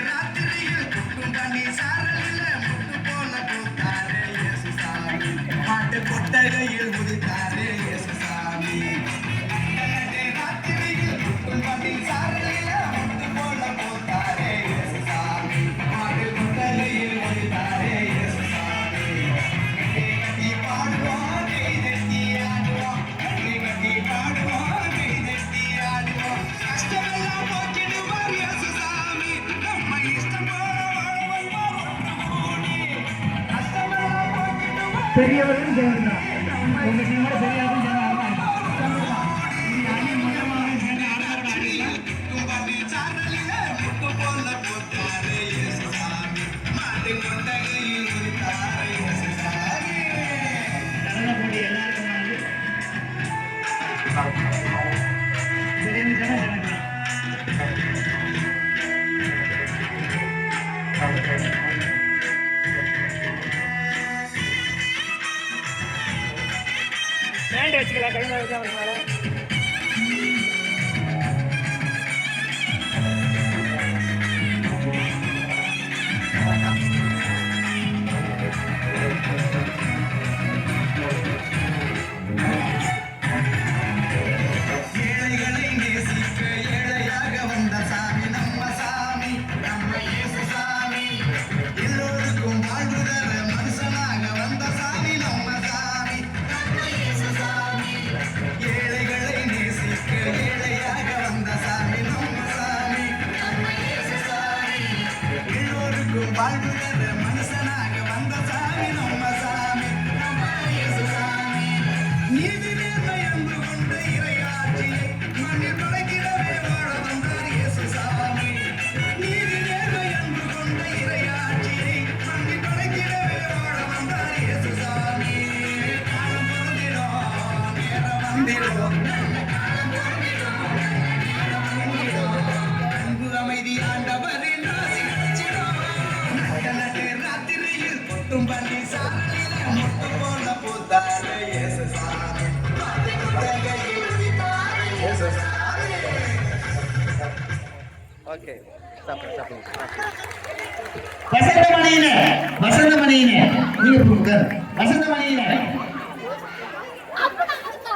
ராத்திரியில் கொட்டும் பனி சாரலில முட்டு போல போத்தாரே இயேசு சாமி. மாட்டு கொட்டகையில் உதித்தாரே இயேசு சாமி. ராத்திரியில் கொட்டும் பனி சாரலில முட்டு போல போத்தாரே இயேசு சாமி. மாட்டு கொட்டகையில் உதித்தாரே இயேசு சாமி. கட்டி பாடுவோம், கை தட்டி ஆடுவோம். கட்டி பாடுவோம், கை தட்டி ஆடுவோம். கஷ்டமெல்லாம் போக்கிடுவார் இயேசு சாமி. நம்ம இஷ்டம் போல பெரியவர்களும் சேர்ந்துதான் உங்க டீமோட பெரியவர்களும் சேர்ந்து ஆடுவாங்க. கும்பி சாரலில முட்டு போல போத்தாரே இயேசு சாமி. மாட்டு கொட்டகையில் உதித்தாரே இயேசு சாமி. நடன போட்டி எல்லாருக்கும் வாங்க. சரின்னு சொன்னா ஜனக்கலாம். பேண்ட் வச்சுக்கலாம், கையில் வச்சா மேலே. ஏழைகளை நேசிக்க ஏழையாக வந்த சாமி நம்ம சாமி. நம்ம இயேசு சாமி. எல்லோருக்கும் வாழ்வு தர மனுஷனாக வந்த சாமி நம்ம சாமி. நம்ம இயேசு சாமி. ஏழைகளை நேசிக்க ஏழையாக வந்த சாமி நம்ம சாமி. நம்ம இயேசு சாமி. எல்லோருக்கும் வாழ்வு தர மனுஷனாக வந்த சாமி நம்ம சாமி. நம்ம இயேசு சாமி. நீதி நேர்மை அன்பு கொண்ட இறையாட்சியை மண்ணில் படைக்கிறவே வாழ வந்தார் இயேசு சாமி. நீதி நேர்மை அன்பு கொண்ட இறையாட்சியை மண்ணில் படைக்கிறவே வாழ வந்தார் இயேசு சாமி. காலம் பொருந்திடும், நேரம் வந்திடும். அன்பு அமைதி ஆண்டவரின் ராசி கட்சிடும். நட்டு ராத்திரியில் கொட்டும் பனி சாரலில முட்டு போல போத்தாரே இயேசு சாமி. மாட்டு கொட்டகையில் உதித்தாரே இயேசு சாமி. ஓகே, சாப்பிடு. வசந்தமணியினே நீங்க உட்காரு. வசந்தமணியினே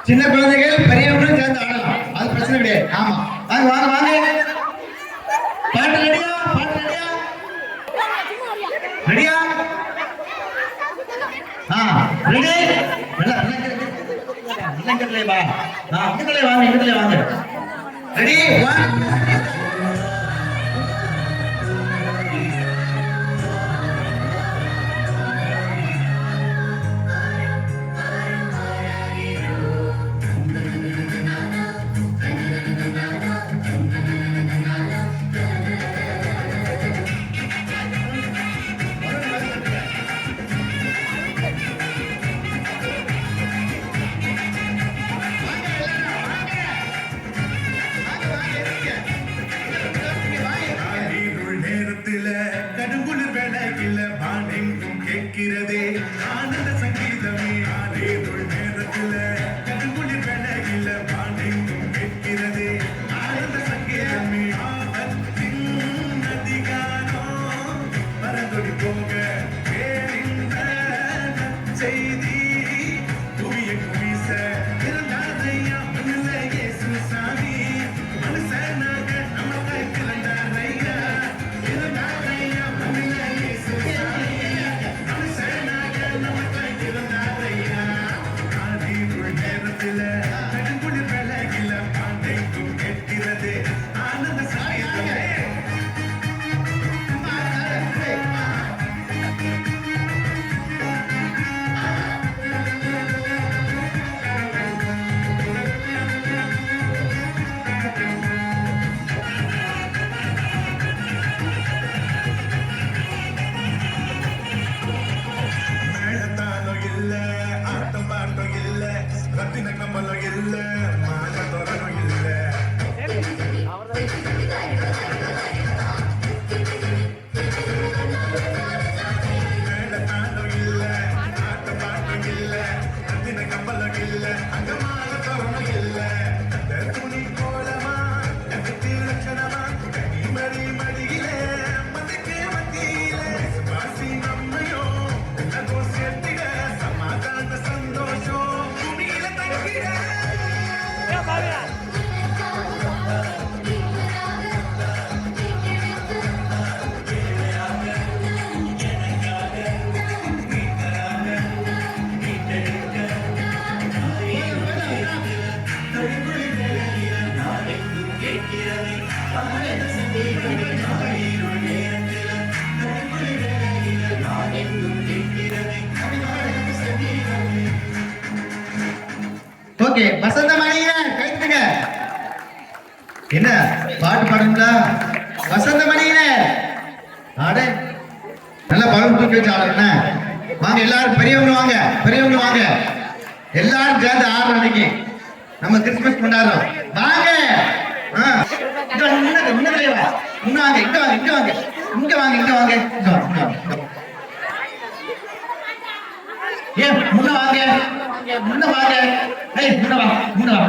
சின்ன குழந்தைகள் பெரியவங்களும் சேர்ந்து ஆடலாம், அது பிரச்சனை கிடையாது. ஆமா, வாங்க வாங்க வாங்க. பாட்டு ரெடியா? பாட்டு ரெடியா? ரெடியா? ரெடி? இல்லங்கர்லே வா. இதுக்குள்ளே வாங்க, இதுக்குள்ளே வாங்க. ரெடி? 1 நேரத்துல கடுங்குளிர் வேலையில வானெங்கும் கேட்கிறதே ஆனந்த சங்கீதம். சங்கீதமே ஆதே தொழு நேரத்துல கண்குளிர் வேளையில பாண்டெங்கும் கேட்கிறது ஆனந்த சங்கீதமே ஆபத்தின் அதிகாரம் மரங்கொடி போக பேரின்ப செய்தி புவிய குவிச இருந்தாரையா மண்ணுல இயேசு சாமி மனுஷனாக நமக்காய் பிறந்தாரையா இருந்தாரையா மண்ணுல இயேசு சாமி மனுஷனாக நமக்காய் பிறந்தாரையா ஆதிக்குள் நேரத்துல கடுங்குளிர் வேளையில பாண்டைக்கும் கேட்கிறது ஆனந்த சாயத்தமே மேளத்தாளம் இல்ல ஆட்டம் பாட்டம் இல்ல ரத்தின கம்பளம் இல்ல மான தொடரும் இல்ல மேளத்தாளம் இல்ல ஆட்டம் பாட்டம் இல்ல ரத்தின கம்பளம் இல்ல அங்க மான தொடரும் இல்ல அந்த துணி கோலமா எனக்கு லட்சணமா மடி மடியிலே மதிக்கு மத்தியிலே வாசி நம்மையோ எல்லாரும் சேர்த்திட சமாதான சந்தோஷம் துணியில தங்கிட ஓகே வசந்த மணிங்க கைத்துங்க. என்ன பாட்டு பாடுங்களா வசந்த மணிங்க ஆட நல்லா பழம் தூக்கி வச்சு ஆடுங்க. வாங்க எல்லாரும் பெரியவங்க வாங்க பெரியவங்க வாங்க எல்லாரும் சேர்ந்து ஆடுறோம் இன்னைக்கு நம்ம கிறிஸ்துமஸ் கொண்டாடுறோம் வாங்க. இங்க வாங்க, முன்னாடி வா. முன்ன வாங்க இங்க வாங்க இங்க வாங்க இங்க வாங்க இங்க வாங்க இங்க வாங்க, இங்க வாங்க. ஏன் முன்ன வாங்க முன்ன வாங்க. ஏய் முன்ன வா முன்ன வா.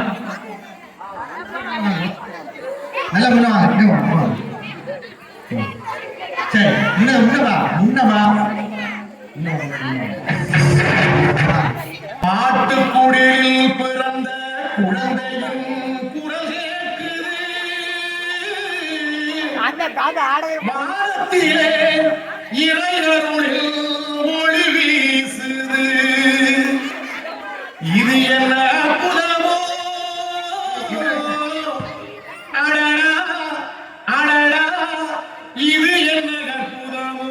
நல்லா முன்ன வாங்க இங்க வாங்க. சரி முன்ன முன்ன வா முன்ன வா. பாட்டுக்குடியில் பிறந்த குழந்தையின் குரல் கேட்குது அந்த தாத்தா ஆடவே வானத்திலே இறையருளில் ஒளி வீசுது. இது என்ன அற்புதமோ அடடா அடடா இது என்ன அற்புதமோ.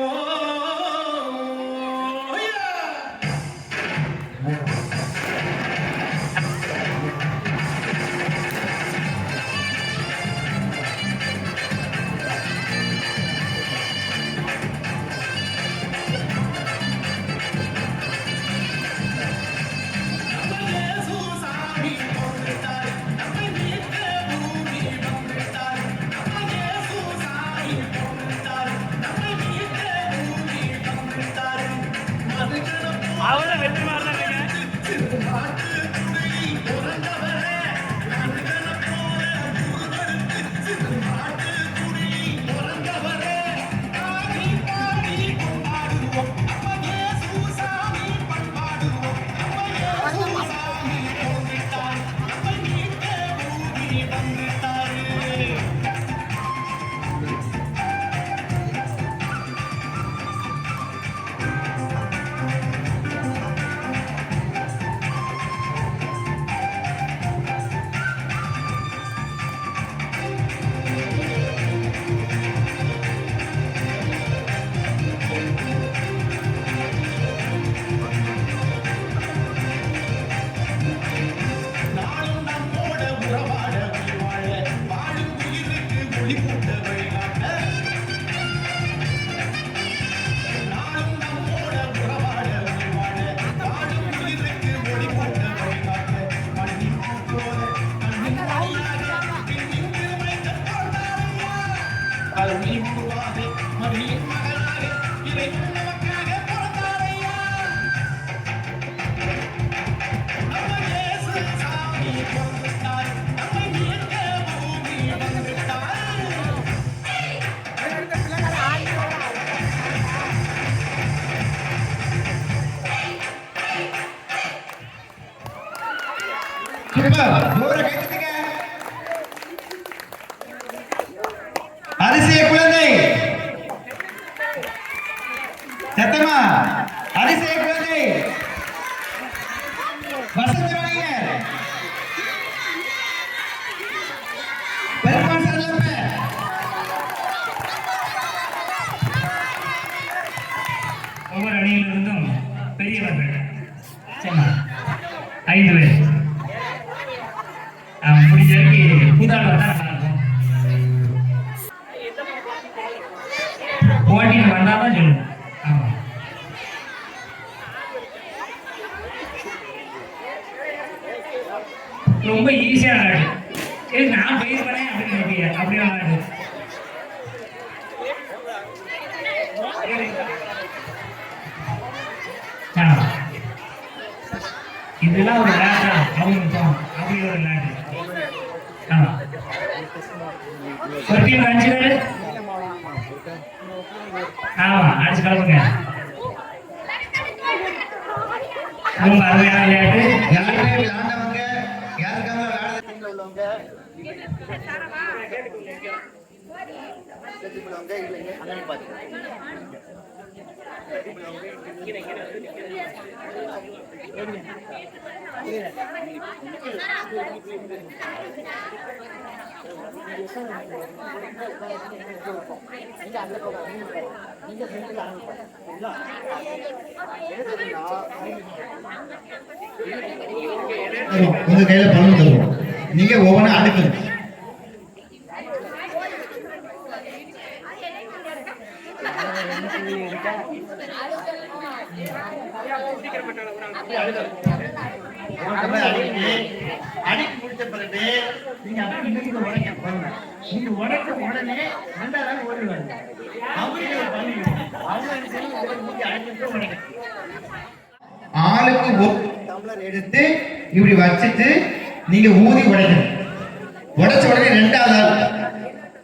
அவரை வெற்றி மாறினாங்க. ஜோர கைத்தட்டுங்க. அதிசய குழந்தை சத்தமா அதிசய குழந்தை வசந்தராணியர் பெருமாள் சரலப்ப ஒவ்வொரு அணியிலிருந்தும் பெரியவர்கள் சரிம்மா 5 பேர் முடிஞ்ச வரைக்கும் பூதாடு வந்தா நல்லா இருக்கும். போட்டியில் வந்தாதான் சொல்லுங்க. ஆமா ரொம்ப ஈஸியா விளையாடு. சரி நான் பயிர் பண்ணேன் அப்படின்னு நினைப்பீங்க. அப்படியே விளையாடு. இதெல்லாம் ஒரு விளையாட்டா அவங்க அப்படி ஒரு விளையாட்டு. ஆமா ஒரு டீம் 5 பேரு. ஆமா அடிச்சு கலப்புங்க. ரொம்ப அருமையான விளையாட்டு. யாருமே விளையாண்டவங்க யாருக்காக விளையாட டீம்ல உள்ளவங்க உங்க கையில பணம் தருவோம். நீங்க ஒவ்வொன்றா அடுக்கணும். அடிக்கு முடிச்ச பிறகு நீங்க அப்படியே உடைக்க நீங்க உடைக்க உடனே 2வது ஓடிடுவாங்க. ஆளுக்கு ஒரு டம்ளர் எடுத்து இப்படி வச்சுட்டு நீங்க ஊதி உடைக்கணும். உடைச்ச உடனே 2வது ஆள்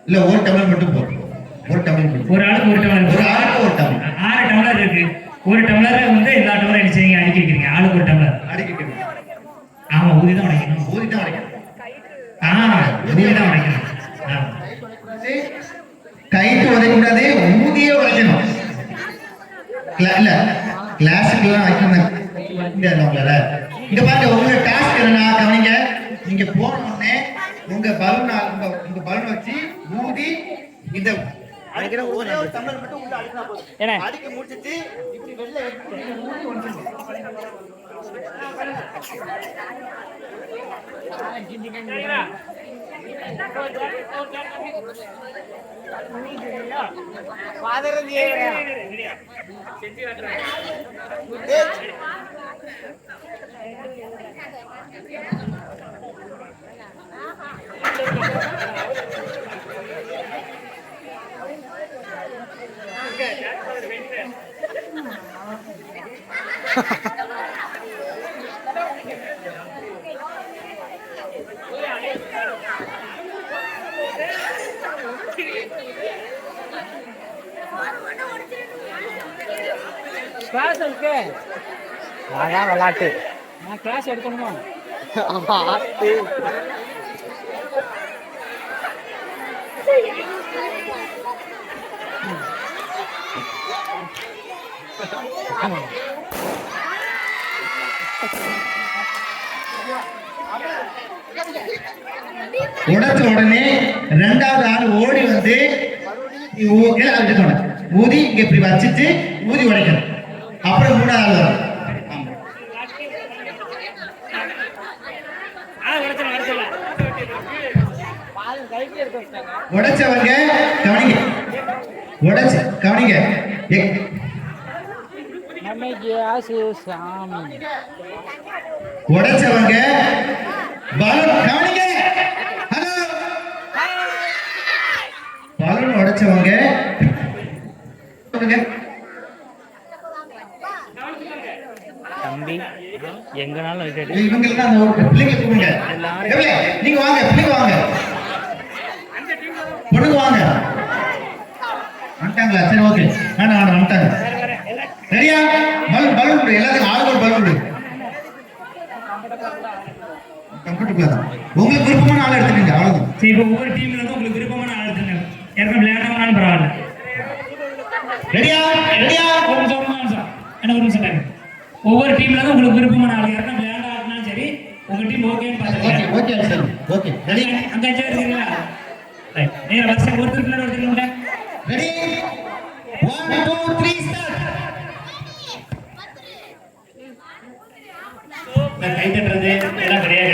இல்ல ஒரு டம்ளர் மட்டும் போதும். ஒரு டம்ளர் மட்டும். ஒரு ஆளுக்கு ஒரு டம்ளர். ஒரு ஆளுக்கு ஒரு டம்ளர். 6 டம்ளர் இருக்கு. ஒரு டம்ளர் வந்து எல்லா டம்ளர் அடிச்சீங்க அடிக்க வைக்கிறீங்க. ஆளுக்கு ஒரு டம்ளர் அடிக்கணும். ஆமா ஊதி தான் உடைக்கணும். ஊதி தான் உடைக்கணும். ஊதி தான் உடைக்கணும். கைட்டு உடைக்கூடாது, ஊதியே உடைக்கணும். இல்ல கிளாஸுக்கெல்லாம் வைக்கணும். இங்க பாருங்க உங்க டாஸ்க் என்னன்னா கவனிங்க. நீங்க போன உடனே உங்க பலூன் வச்சு ஊதி இந்த ஒரே ஒரு டம்ளர் மட்டும் உள்ள அடிக்கினா போதும். அடிக்க முடிச்சிட்டு இப்படி வெளில எடுத்து ஊதி ஒண்ணுங்க. கிளாஸ் இருக்கு. அதான் விளையாட்டு. நான் கிளாஸ் எடுக்கணுமா? ஆமா உடைச்ச உடனே 2வது ஆள் ஓடி வந்து ஊதி இங்க இப்படி வச்சுட்டு ஊதி உடைக்கணும். அப்புறம் 3வது ஆள் வரும். உடைச்சவங்க கவனிங்க. கவனிங்க. உடைச்சவங்க பலூன் கவனிங்க. பலூன் உடைச்சவங்க தம்பி எங்கனாலும் இவங்களுக்கு தான் அந்த பிள்ளைங்க கூப்பிடுங்க. நீங்க வாங்க, பிள்ளைங்க வாங்க, பொண்ணுங்க வாங்க. வந்துட்டாங்களா? சரி ஓகே. வேணாம் வந்துட்டாங்க. சரியா? பலூன் கொடு. எல்லாத்துக்கும் ஆளுக்கு ஒரு பலூன் கொடு. போட்டுக்கலாம். உங்களுக்கு விருப்பமான ஆள் எடுத்துக்கங்க, அவ்வளவுதான். சரி, இப்போ ஒவ்வொரு டீம்ல இருந்து உங்களுக்கு விருப்பமான ஆள் எடுத்துங்க. யாருக்கும் விளையாடாமனாலும் பரவாயில்ல. ரெடியா? ரெடியா? ஒரு நிமிஷம். என்ன ஒரு நிமிஷம் டைம். ஒவ்வொரு டீம்ல இருந்து உங்களுக்கு விருப்பமான ஆள் யாருக்கும் விளையாடாதுனாலும் சரி, உங்க டீம் ஓகேன்னு பாத்துக்கங்க. ஓகே சரி. ஓகே. ரெடி? அங்க அஞ்சு இருக்கீங்களா? ரைட். நீங்க வரிசை ஒருத்தருக்கு முன்னாடி ஒருத்தருக்கு ரெடி? 1 2 3 ஸ்டார்ட். கை தட்டுறது எல்லாம் கிடையாது.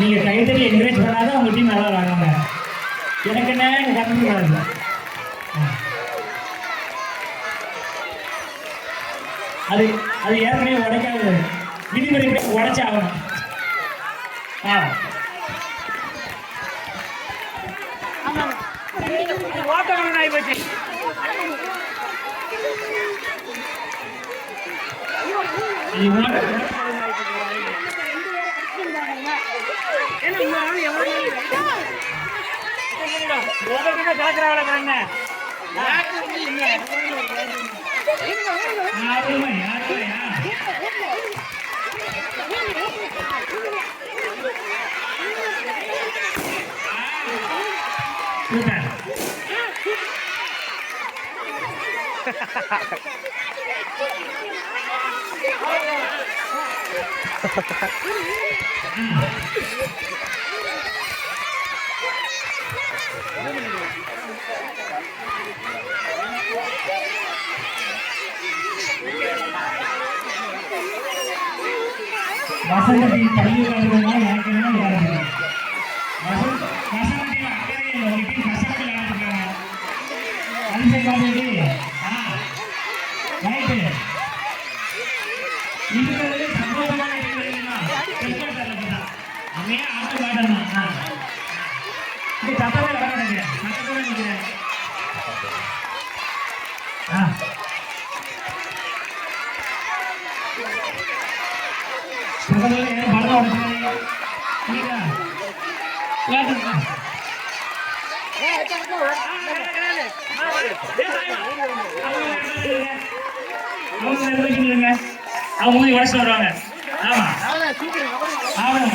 நீங்க கைத்தறி என்கரேஜ் பண்ணாதான் உங்க டீம் நல்லா விளாடுவாங்க. எனக்கு என்ன கம்மி வராது. அது அது ஏற்கனவே உடைக்காது. விதிமுறை உடைச்சு ஆகணும். ஓட்டம் ஆகி போச்சு. வசந்தி பள்ளி வாழ்க்கை எனக்கு என்ன வசந்தி அக்கறை உங்களுக்கு கஷ்டப்பட்டு விளையாண்டுருக்காங்க. அரிசை காப்பி ரைட்டு இருக்கிறது சந்தோஷமான அங்கேயே ஆட்டு காட்டணும். இது சத்தமே வர மாட்டேங்கிறேன். சத்தத்தோட நிற்கிறேன். படம் உடச்சு அவங்க உடச்சு வருவாங்க. ஆமா ஆமாம்.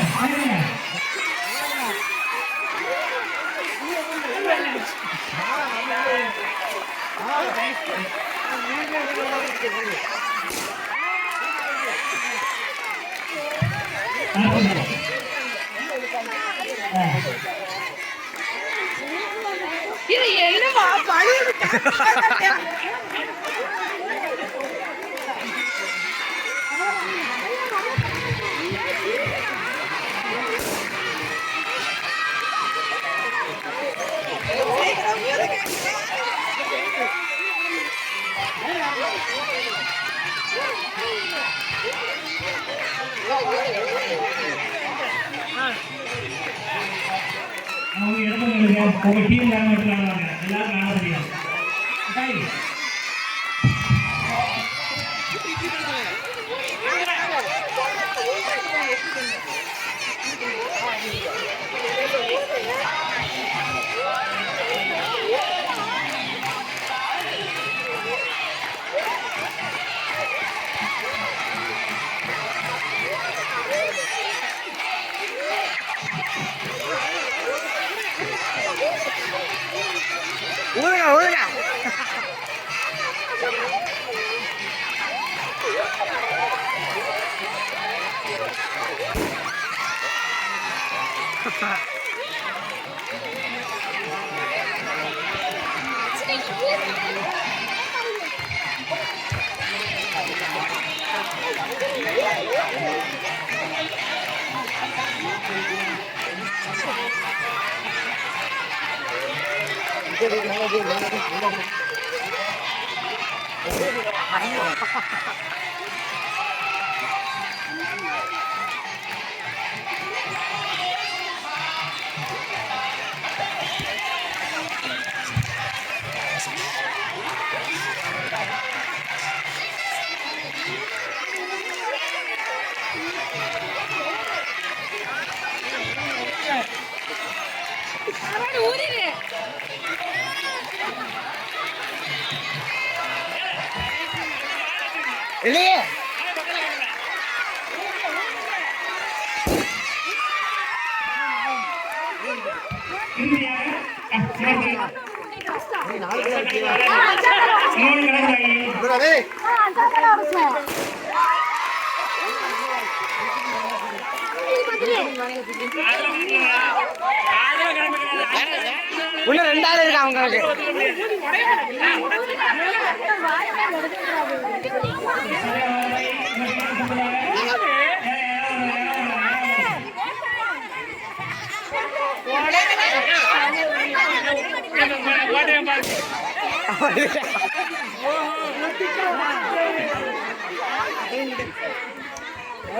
இது என்னமா பழி அவங்க இடத்துல உங்க டீம் காரணம் விட்டுறாங்க. எல்லாரும் காண தெரியும். ஊதுங்க ஊதுங்க. இல்லையே இன்னும் 2 ஆள் இருக்கு அவங்களுக்கு.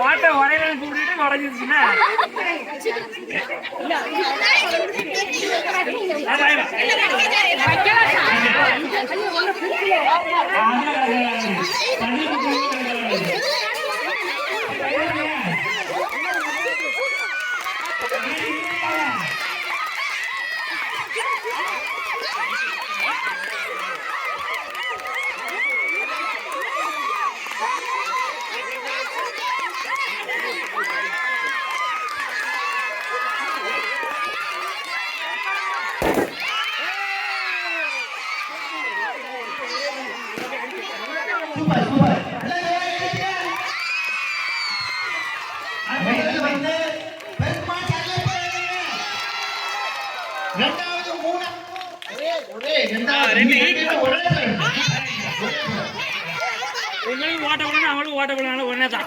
ஓட்ட வரையில கூட்டிட்டு உடஞ்சிருச்சுன்னா ஓட்டப்படணும் அவளும் ஓட்டப்படணும் ஒன்னே தான்.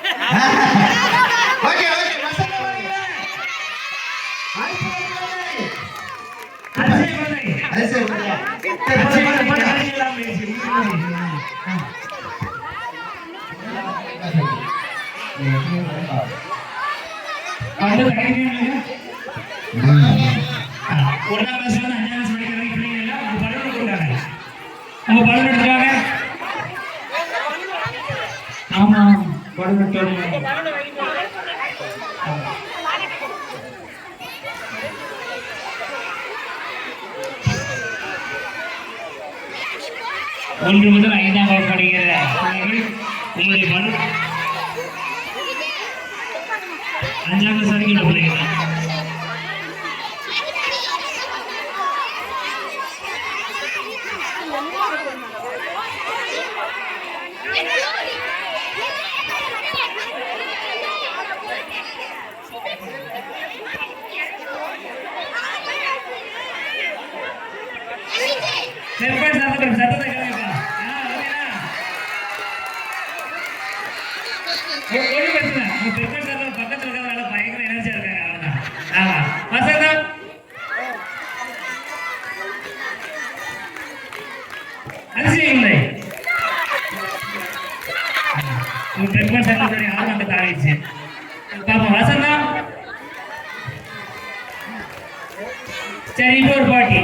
ஒன்னாம் கிளாஸ்ல 5ஆம் கிளாஸ் படிக்கிற பிள்ளைங்க எல்லாம் உங்க பலூன் கொடுக்காங்க. உங்க பலூன் எடுத்துக்காங்க. ஆமா பலூன் எடுத்துக்காங்க. ஒன்று முதல் 5ஆம் வகுப்பு படிக்கிற உங்களுடைய பலூன் 5ஆம் கிளாஸ் வரைக்கும் உள்ள பிள்ளைங்க தான். சத்தத்தை கேளுங்க. ஒண்ணு பிரச்சனை உங்க பெப்பர் சார் பக்கத்துல இருக்கிறதால பயங்கர எனர்ஜியா இருக்காங்க. அவ்வளவுதான். ஆமா வசந்தம் அதிசயம் இல்லை. உங்க பெப்பர் சார் ஆர்வம் அந்த தாவிச்சு பாப்போம். வசந்தம் சரி இப்போ ஒரு பாட்டி.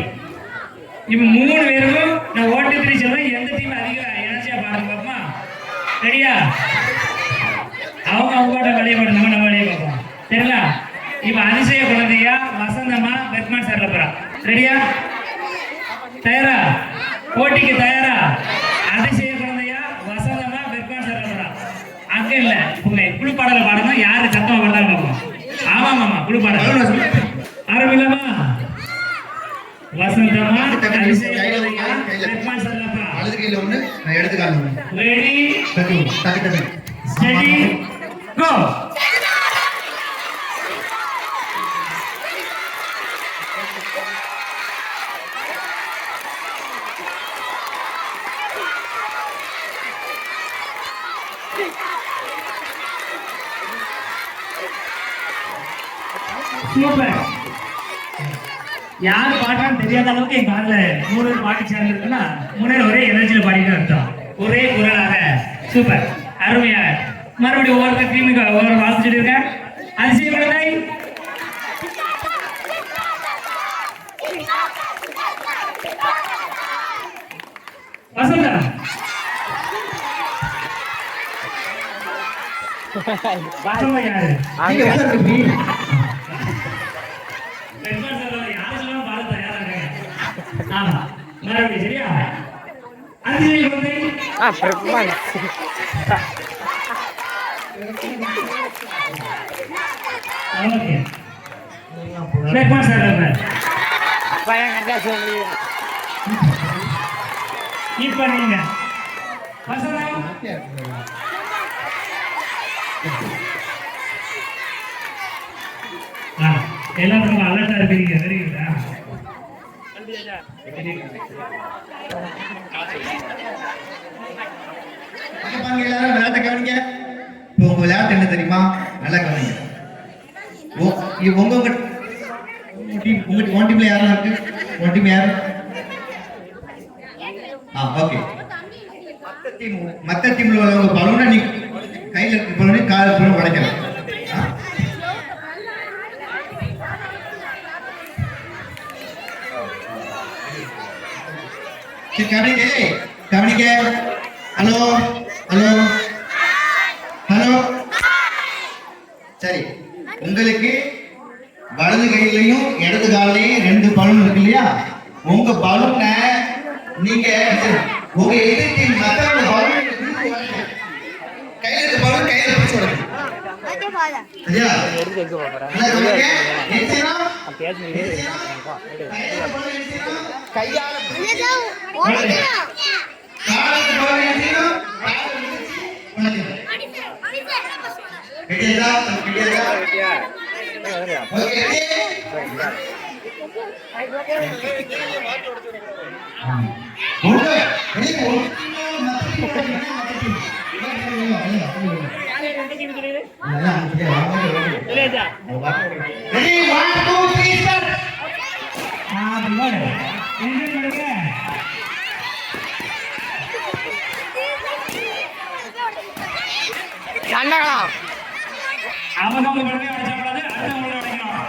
இப்ப 3 பேருக்கும் நான் 1 2 3 சொல்றேன். எந்த டீம் அதிக எனர்ஜியா பாடுங்க பாப்போமா? ரெடியா? அவங்க அவங்களோட வழியை பாடு, நம்ம வழியை பார்ப்போம். சரிங்களா? இப்ப அதிசய குழந்தையா வசந்தமா பெட்மான் சார்ல போறா. ரெடியா? தயாரா? போட்டிக்கு தயாரா? அதிசய குழந்தையா வசந்தமா பெட்மான் சார்ல போறா. அங்க இல்ல குழு பாடல பாடணும். யாரு சத்தமா பாடுறாங்க பார்ப்போம். ஆமா ஆமா குழு பாடல் வசந்தமா கையில ரெக்மான் சொல்லப்பா வலது கையில ஒண்ணு நான் எடுத்துக்காங்க ரெடி டக்கு டக்கு ஸ்டடி கோ சூப்பர் யார் பாட்டான்னு தெரியாத அளவுக்கு எங்க காலில் 3 பேர் பாட்டு சேர்ந்துருக்குன்னா 3 பேர் ஒரே எனர்ஜியில் பாடிட்டு அர்த்தம் ஒரே குரலாக சூப்பர் அருமையா மறுபடியும் ஒவ்வொருத்தர் டீமுக்கு ஒவ்வொரு வாசிச்சுட்டு இருக்கேன் அதிசய குழந்தை வசந்தா வசந்தா யாரு ஆமா மறுபடியும் சரியா அதிசய குழந்தை பிரக்மான் ஓகே பிரேக்ஃபாஸ்ட் சார் பயங்கர சொல்லி இப்ப நீங்க வசந்தா எல்லாத்துக்கும் அலர்ட்டா இருக்கீங்க வெரி குட் பாருங்க எல்லாரும் விளையாட்ட கவனிங்க இப்போ உங்க விளையாட்டு என்ன தெரியுமா நல்லா கவனிங்க உங்க டீம்ல யாரும் இருக்கு உங்க டீம் யாரு ஓகே மத்த டீம்ல உள்ளவங்க பலூனை நீ கையில இருக்க பலூனை கால் பலூன் உடைக்கணும் கவனிங்க கவனிங்க ஹலோ ஹலோ ஹலோ சரி உங்களுக்கு வலது கையிலையும் இடது காலையும் 2 பலூன் இருக்கு இல்லையா உங்க பலூனை நீங்க உங்க எதிர்த்து மத்தவங்க பலூன் கையில இருக்க பலூன் கையில பிடிச்சு விடுங்க சரியா எடுத்து வைக்க போறேன் கையால சண்டகம் அவங்க உடனே அடிச்சக்கூடாது அடுத்தவங்கள அடிக்கணும்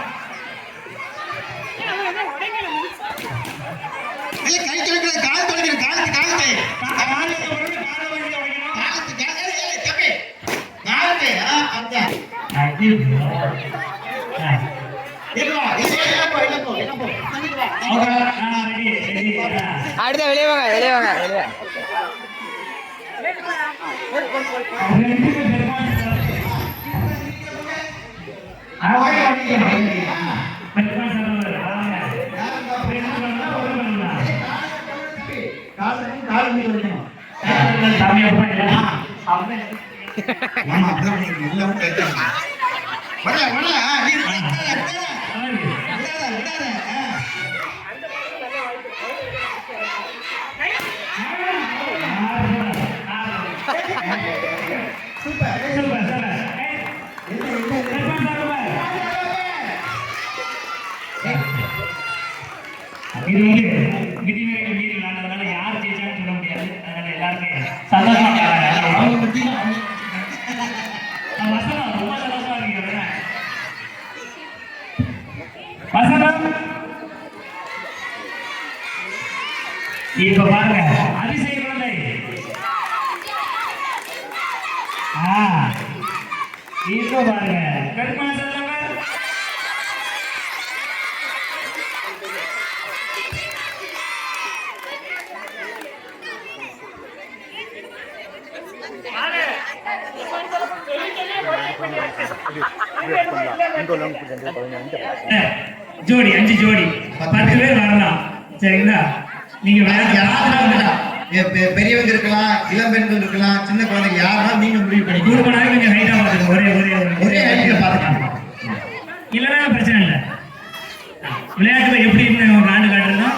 கை தொலைக்கிற கால் தொலைக்கிற காலத்து காலத்தை அடுத்த வெளியே வாங்க வெளியே வாங்க வெளியே இது வந்து விதிமுறைகள் மீறி விளையாடுறதுனால யார் ஜெயிச்சாலும் சொல்ல முடியாது. அதனால எல்லாருமே சந்தோஷமா வசனம் ரொம்ப சந்தோஷமா இருக்கீங்க. வசனம் இப்ப பாருங்க அதிசய குழந்தை. இப்ப பாருங்க கருப்பா சொல்லுங்க. ஜோடி 5 ஜோடி 10 பேர் வரலாம். சரிங்களா? நீங்க யாருன்னா பெரியவங்க இருக்கலாம், இளம் பெண்கள் இருக்கலாம், சின்ன குழந்தைங்க யாருன்னா நீங்க முடிவு பண்ணிக்கணும். கூடுமானாலும் கொஞ்சம் ஹைட்டா பார்த்துக்கோங்க. ஒரே ஹைட்ல பாத்துக்கலாம். இல்லைன்னா பிரச்சனை இல்லை. விளையாட்டுல எப்படி உங்களுக்கு ஆண்டு காட்டுறதோ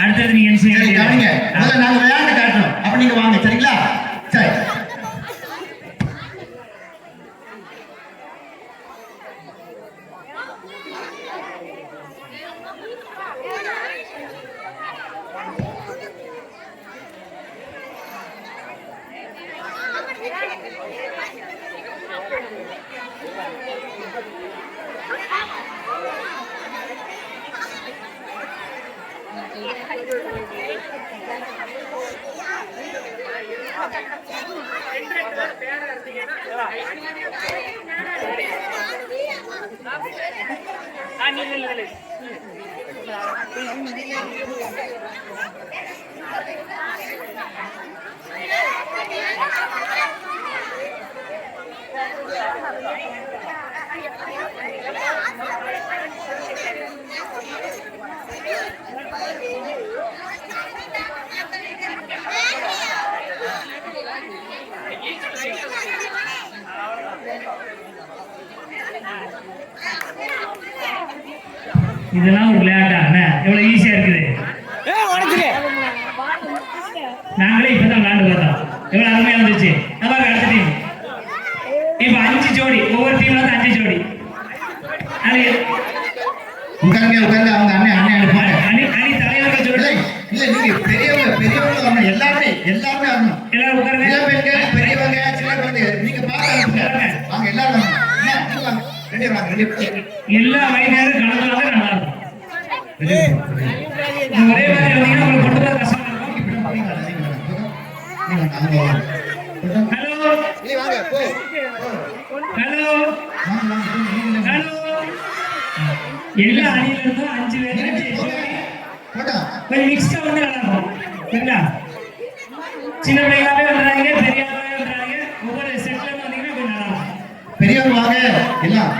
அடுத்தது நீங்க என்ன சரி செய்ய கவனிங்க. முதல்ல நாங்க விளையாட்டு காட்டுறோம். அப்ப நீங்க வாங்க. சரிங்களா? சரி. இதெல்லாம் ஒரு விளையாட்டா அண்ணா? எவ்வளவு ஈஸியா இருக்குது. நாங்களே இப்பதான் விளையாண்டு பார்த்தோம். எவ்வளவு அருமையா இருந்துச்சு. அதான் அடுத்த டீம். இப்ப 5 ஜோடி, ஒவ்வொரு டீம்ல 5 ஜோடி. உட்கார்ந்து அவங்க அண்ணன் அனுப்புவாங்க. அணி தலைவர்கள் ஜோடி. இல்ல நீங்க பெரியவங்க வரணும். எல்லாருமே வரணும். எல்லாரும் உட்காருங்க. இளம் பெண்கள், பெரியவங்க, சின்ன குழந்தைங்க நீங்க பார்த்து அனுப்புங்க. வாங்க எல்லாரும் வாங்க. ரெண்டு வாங்க. எல்லா வயதினரும் கலந்துனால நல்லா இருக்கும். ஒரே மாதிரி இருந்தீங்கன்னா உங்களுக்கு கொண்டு வர கஷ்டமா இருக்கும். Hello hello hello. எல்லா அணியில இருந்தும் 5 பேர் கொஞ்சம் மிக்ஸ்டா வந்து நல்லா இருக்கும். சரிங்களா? சின்ன பிள்ளைங்களாவே வந்துடுறாங்க, பெரியவங்களாவே வந்துடுறாங்க. ஒவ்வொரு செட்ல இருந்து வந்தீங்கன்னா கொஞ்சம் நல்லா இருக்கும். பெரியவங்க வாங்க எல்லாம்.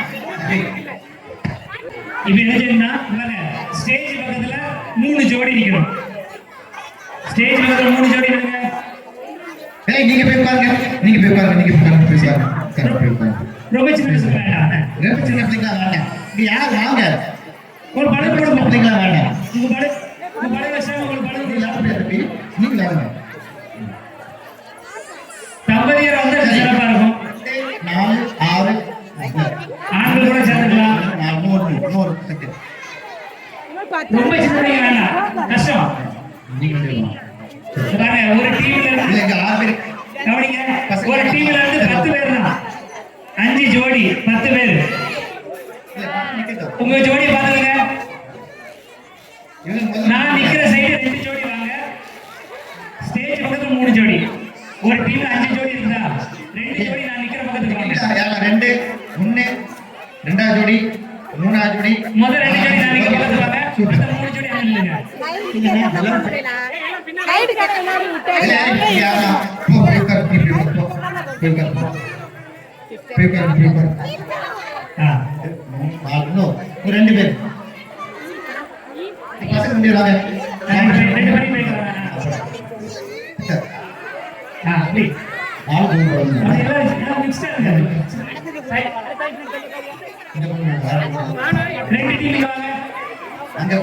இப்ப என்ன செய்யணும்னா ஸ்டேஜ் பக்கத்துல 3 ஜோடி நிக்கணும். ஸ்டேஜ் பக்கத்துல 3 ஜோடி நிக்கணும். நீங்க போய் பாருங்க. ரொம்ப சின்ன வேண்டாம். ரொம்ப சின்ன பிள்ளைங்களா வேண்டாம். நீ யார் வாங்க. ஒரு படம் போட பிள்ளைங்களா வேண்டாம். உங்க படம் வச்சா உங்களுக்கு படம் யாரு நீங்க வாங்க. தம்பதியர் வந்து சிறப்பா இருக்கும். 4 6 ஆண்கள் கூட சேர்ந்துக்கலாம். இன்னொரு ரொம்ப சின்னது வேண்டாம், கஷ்டம். ஒரு டீம்ல இருந்து கவனிங்க, ஒரு டீம்ல இருந்து 10 பேர் தான். 5 ஜோடி 10 பேர். உங்க ஜோடி பாத்துங்க. நான் நிக்கிற சைடு 2 ஜோடி வாங்க. ஸ்டேஜ் பக்கத்துல 3 ஜோடி. ஒரு டீம்ல 5 ஜோடி இருக்குதா? 2 ஜோடி நான் நிக்கிற பக்கத்துக்கு வாங்க. 2 1 2 ஜோடி 3 ஜோடி. முதல் 2 ஜோடி நான் நிக்கிற பக்கத்துக்கு வாங்க. அடுத்த 3 ஜோடி அங்க நில்லுங்க. ரைட் கட்ட மாதிரி விட்டு ஒரு 2 பேர் பசங்க முடியறாங்க. 2 பேரும் போய்க்கறாங்க. ப்ளீஸ். எல்லாம் மிக்ஸ்டா இருக்கு. 2 டீம் வாங்க. அங்க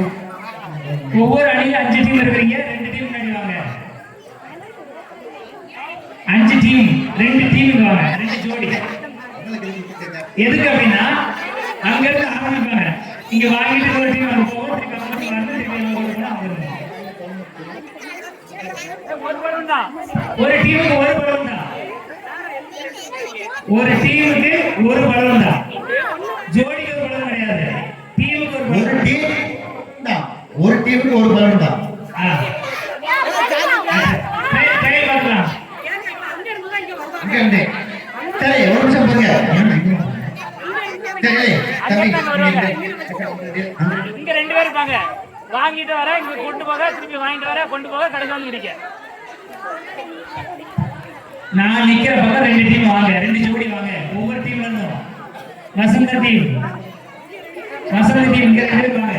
ஒவ்வொரு அணியில 5 டீம் இருக்கீங்க. 2 டீம் முன்னாடி வாங்க. 5 டீம் 2 டீம் வாங்க. 2 ஜோடி. எதுக்கு அப்படின்னா அங்க இருந்து ஆரம்பிப்பாங்க. இங்க வாங்கிட்டு ஒரு டீம் அங்க போகும். திருப்பி வந்து ஒரு டீமுக்கு ஒரு பலூன் தான். ஒரு டீமுக்கு ஒரு பலூன் தான். ஜோடிக்கு ஒரு பலூன் கிடையாது. டீமுக்கு ஒரு டீமுக்கு ஒரு பலூன் தான். ட்ரை பண்ணலாம். இங்க இருந்து சரி ஒரு நிமிஷம் பாருங்க. சரி தம்பி இங்க 2 பேர் இருப்பாங்க. வாங்கிட்டு வர, இங்க கொண்டு போக, திருப்பி வாங்கிட்டு வர, கொண்டு போக, கடைசி வந்து முடிக்க. நான் நிக்கிற பக்கம் 2 டீம் வாங்க. 2 ஜோடி வாங்க. ஒவ்வொரு டீம்ல இருந்தும் வசந்த டீம் இங்க 2 பேர் வாங்க.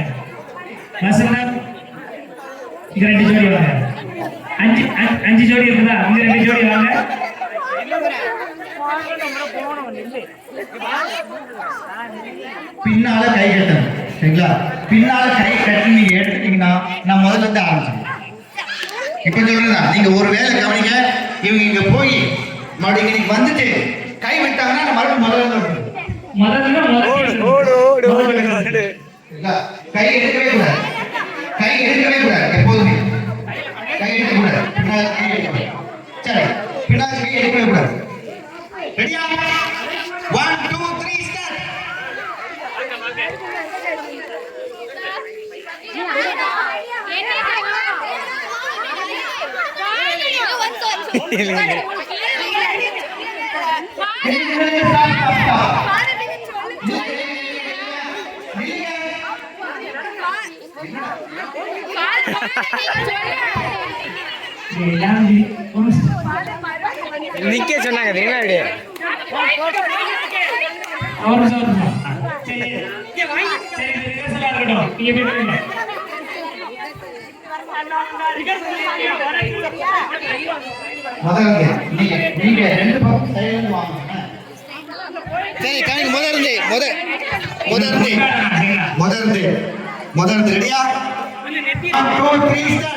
வசந்தம் இங்க 2 ஜோடி வாங்க. 5 ஜோடி இருக்குதா? இங்க 2 ஜோடி வாங்க. பின்னால கை கட்டணும் சரிங்களா? பின்னால கை கட்டி நீங்க எடுத்துட்டீங்கன்னா நான் முதல்ல இருந்து ஆரம்பிச்சேன். இப்ப சொல்றேன், நீங்க ஒரு வேலை கவனிங்க. இவங்க இங்க போய் மறுபடியும் இன்னைக்கு வந்துட்டு கை விட்டாங்கன்னா நான் மறுபடியும் முதல்ல இருந்து சரிங்களா? கை எடுக்கவே கூடாது, கை எடுக்கவே கூடாது எப்போதுமே. கை எடுக்க கூடாது, பின்னால கை எடுக்கக்கூடாது. சரி, பின்னால கை எடுக்கவே கூடாது. ரெடியா? 1 2 3 ஸ்டார்ட். நிக்க சொன்னாங்க தெரியுமா அப்படியே நீங்க ரெண்டு பக்கம் சைடுல வாங்க. சரி கணக்கு முதல்ல ரெடியா? 1 2 3 ஸ்டார்ட்.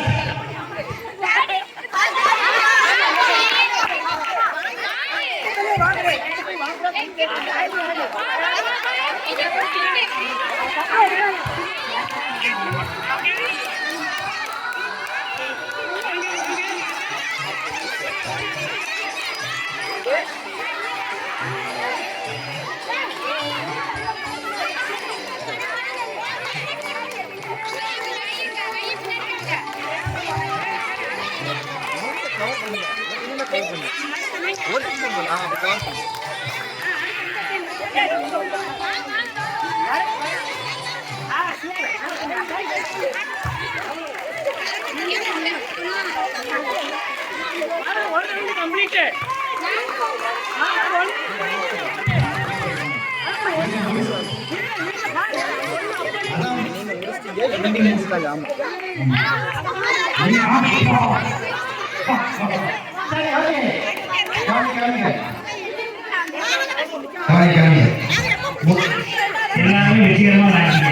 எல்லாருமே வெற்றிகரமா விளையாடுங்க.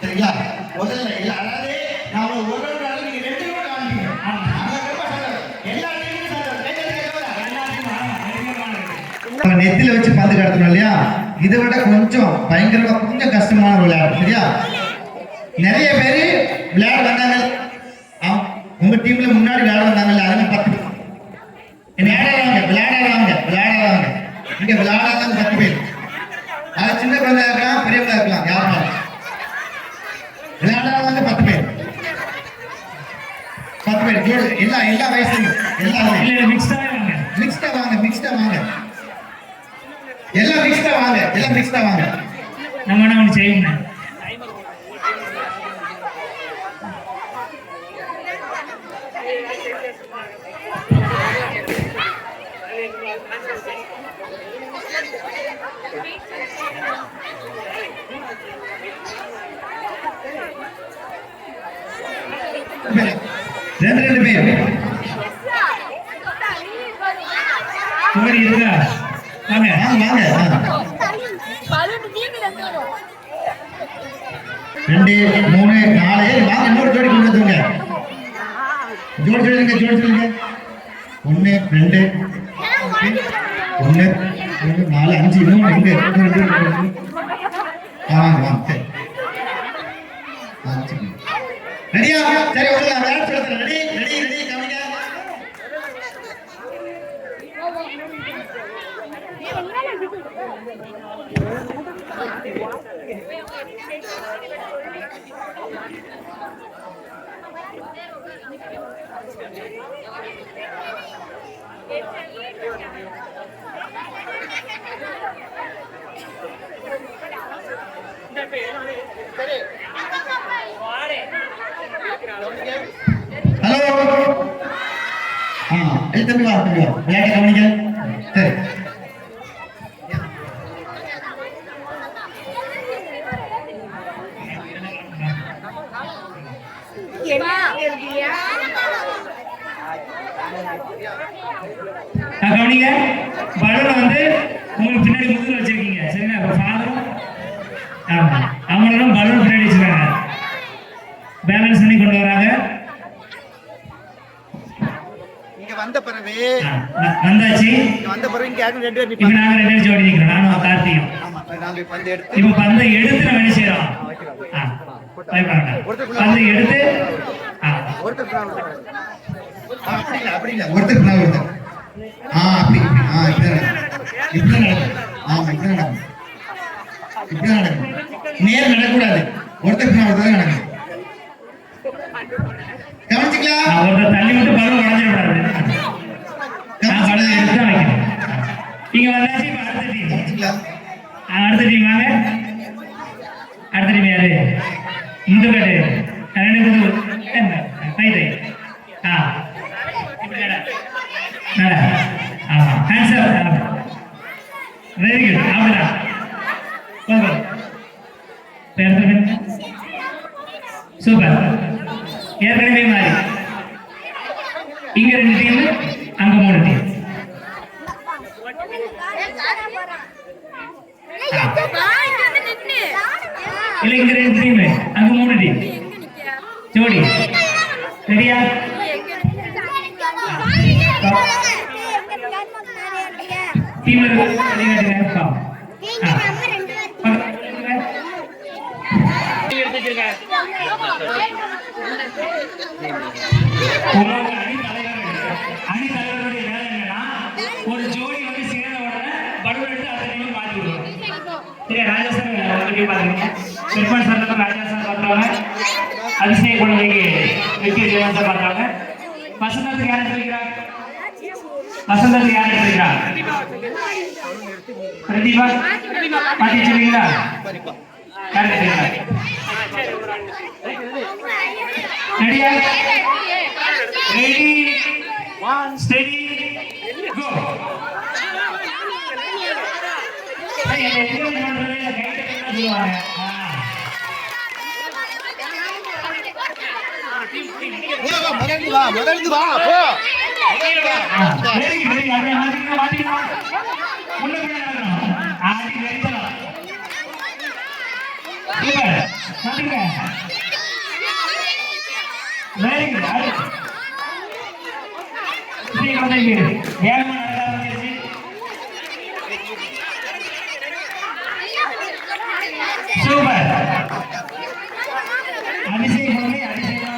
சரிங்களா? முதல்ல அதாவது நாம ஒரு நாள் நீங்க 2 கூட காமிப்பீங்க. எல்லா நெத்தில வச்சு பந்து கடத்தணும் இல்லையா? இதை விட கொஞ்சம் பயங்கரமா கொஞ்சம் கஷ்டமான விளையாட்டு சரியா? நிறைய பேரு விளையாட வந்தாங்க, உங்க டீம்ல முன்னாடி விளையாட வந்தாங்கல்ல, அதுங்க 10 பேர் விளையாடாதவங்க இங்க விளையாடாதவங்க 10 பேர். அது சின்ன குழந்தை இருக்கலாம், பெரியவங்க இருக்கலாம், யாருமே விளையாடாதவங்க 10 பேர். 10 பேர் எல்லா வயசுலையும் எல்லாருமே இல்ல மிக்ஸ்டா வாங்க. மிக்ஸ்டா வாங்க எல்லாம் மிக்ஸ்டா வாங்க. நம்ம என்ன ஒண்ணு செய்யணும். ரெண்டு பேர் குமரி இருக்கா? வாங்க. 2 3 4 வாங்க. இன்னொரு ஜோடி கொண்டு வந்துருங்க. ஜோடி 1 2 1 2 4 5 இன்னும் எங்க வாங்க. ரெடியா? சரி ஒரு விளையாட்டு சொல்றேன். ரெடி கவனிங்க. ஹலோ தம்பி வா விளையாட்டு கவனிங்க. சரி கவனிங்க, பலூனை வந்து உங்களுக்கு பின்னாடி முதுகுல வச்சிருக்கீங்க. சரிங்களா? இப்போ ஃபாதரும் அவங்களும் பலூன் பின்னாடி வச்சிருக்காங்க. பேலன்ஸ் பண்ணி கொண்டு வராங்க. இங்க வந்த பிறகு வந்தாச்சு. இங்க வந்த பிறகு இங்க யாரும் 2 பேர் இப்போ நாங்க 2 பேரும் ஜோடி நிக்கிறோம். நானும் கார்த்தியும். ஆமா நாங்க பந்து எடுத்து இப்போ பந்தை எடுத்து நம்ம என்ன செய்யறோம்? பந்தை எடுத்து ஒருத்தர் அப்படி இல்ல ஒருத்தர் பின்னாடி ஒருத்தர் அப்படி இப்படி நடக்கும். ஆமா இப்படி நடக்கும். இப்படி நடக்கும். நேர் நடக்கூடாது. ஒருத்தர் பின்னாடி ஒருத்தர் நடக்கும். கவனிச்சுக்கலாம். ஒருத்தர் தள்ளி விட்டு பலூன் உடஞ்சிடக்கூடாது. நான் பலூன் எடுத்து தான் வைக்கணும். இங்க வந்தாச்சு. இப்போ அடுத்த டீம். அடுத்த டீம் வாங்க. அடுத்த டீம் யாரு? முதுகட்டு 2 முது ரைட் இப்படி நட. ஆமா ஹேண்ட்ஸ் அப். Very good. அப்படிதான் சூப்பர். ஏற்கனவே மாறி இங்க 2 டீம், அங்க 3 டீம். இல்ல இங்க 2 டீம், அங்க 3 டீம். ஜோடி ரெடியா? டீம் அணி தலைவருடைய வேலை என்னன்னா, ஒரு ஜோடி வந்து சேர்ந்த உடனே பலூன் எடுத்து அடுத்த டீம் மாத்தி விடுவோம். சரியா? ராஜா சார் பாருங்க. பெருமாள் சார் ராஜா சார் பார்த்தாங்க. அதிசய குழந்தைக்கு வெற்றி ஜெயன் சார் பார்த்தாங்க. வசந்தத்துக்கு யார் எடுத்துக்கிறார்? வசந்தத்துக்கு யார் எடுத்துக்கிறார்? பிரதீபா மாத்தி வச்சிருக்கீங்களா? யார் எடுத்துக்கிறார்? ரெடியா? ரெடி ஸ்டெடி கோ. முதல்ந்து வா போ. சூப்பர். அதிசய குழந்தை அதிசயமா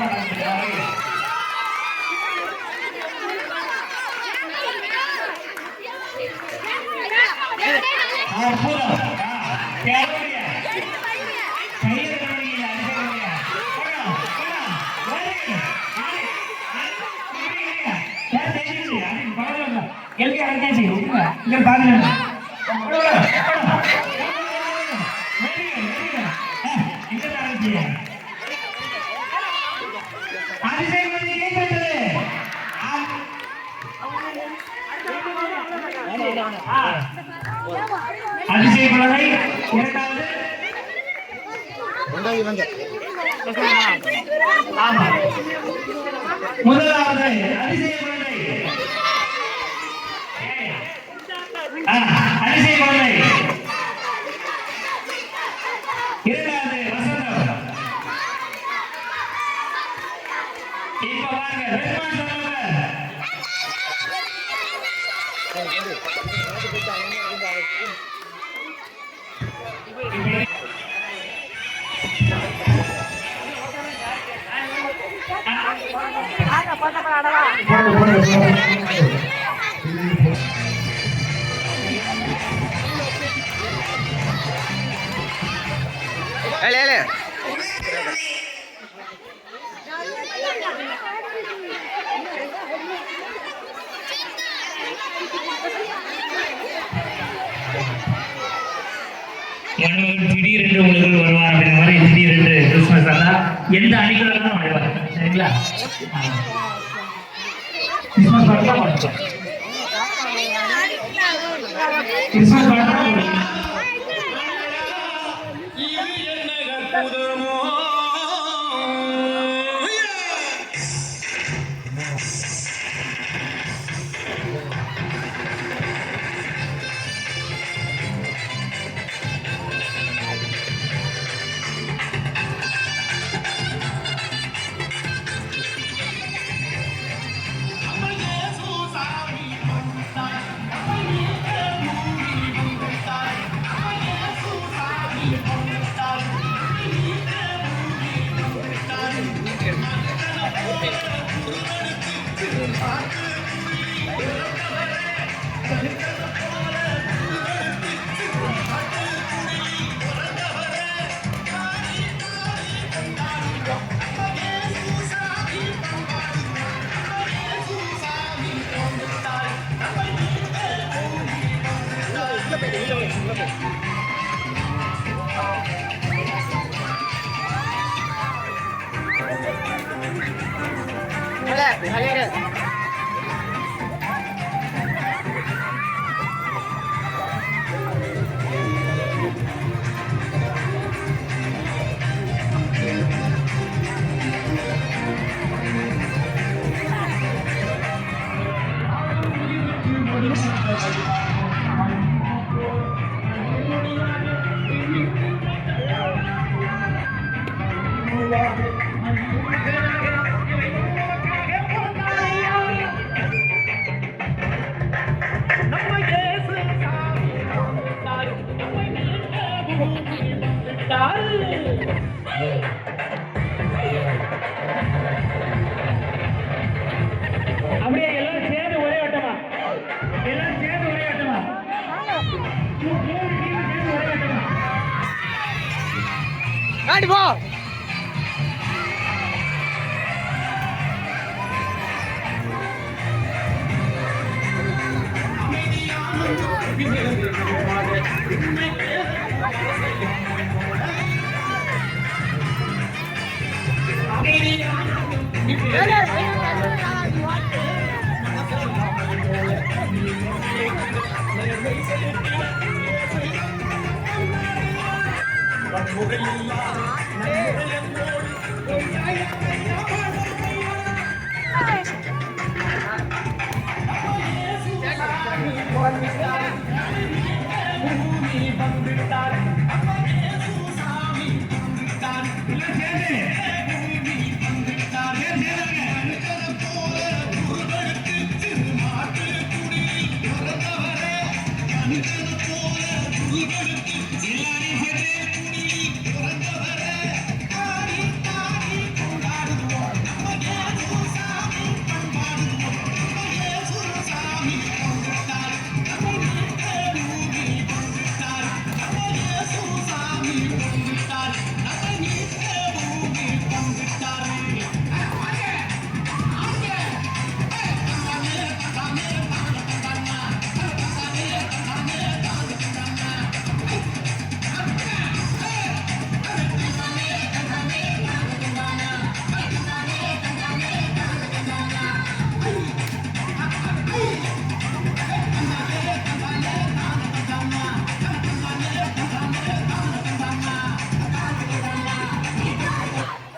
அதிசய குழந்தை இரண்டாவது ஆமா முதலாவது அதிசய குழந்தை அதிசய குழந்தை இரண்டாவது வசந்தம். இப்ப பாருங்க பெருமாள் சொல்லுங்க. திடீரென்று உங்களுக்கு வருவார் அப்படிங்கிற மாதிரி திடீரென்று கிறிஸ்துமஸ் வந்தா எந்த அணிக்குள்ள வருவார். சரிங்களா? கிறிஸ்துமஸ் பாட்டு கிறிஸ்துமஸ் பாட்டு அப்படியே எல்லாரும் சேர்ந்து ஒரே வட்டமா, எல்லாரும் சேர்ந்து ஒரே வட்டமா, மூணு team சேர்ந்து ஒரே வட்டமா. காட்டு போ.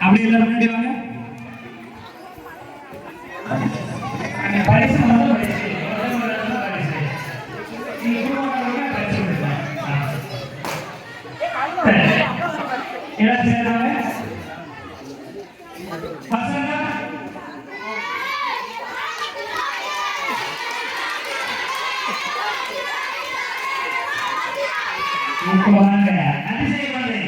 அப்படி எல்லாரும் முன்னாடி வாங்க. பரிசு முதல் பரிசு. நீங்க குடும்பங்களோட பரிசு கொடுக்கலாம். எல்லாம் சேர்ந்தாங்க. பசங்க வாங்க. அதிசயமானது.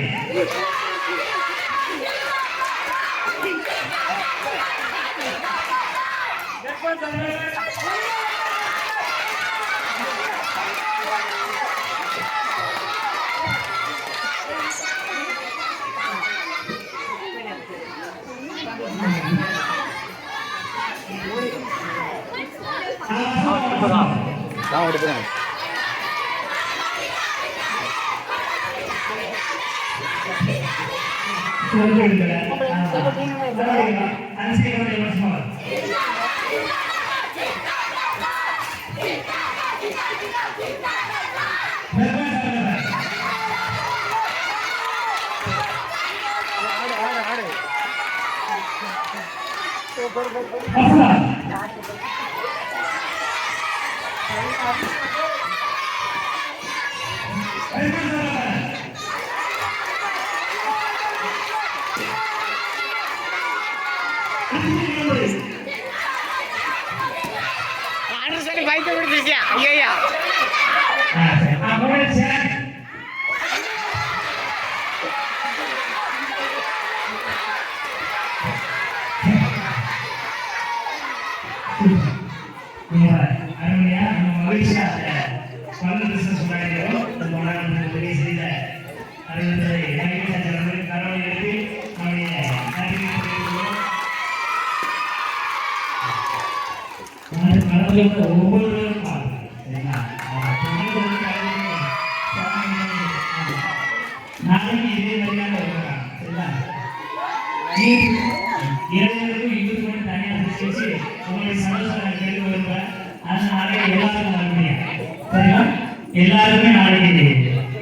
நான் எடுக்கிறேன். பைக்க விடுச்சியா? ஐயா Thank you. மகிழ்ச்சியா பல்லு பிசினஸ் பண்ணிக்கிறோம். இந்த மாணவர்களுக்கு உதவி செய்த அறிவுரை கைவிட்ட கடவுளை எழுதி நம்முடைய நன்றியை தெரிவிக்கிறோம். ஒவ்வொருவரும் நாளைக்கு இதே மாதிரியான இளைஞர்களுக்கும் யூத் மட்டும் தனியாக பிரிச்சு வச்சு உங்களுடைய சந்தோஷம் கேட்டு வருவேன். அதனால எல்லாருக்கும் வர முடியும். சரிங்களா? எல்லாருமே நாளைக்கு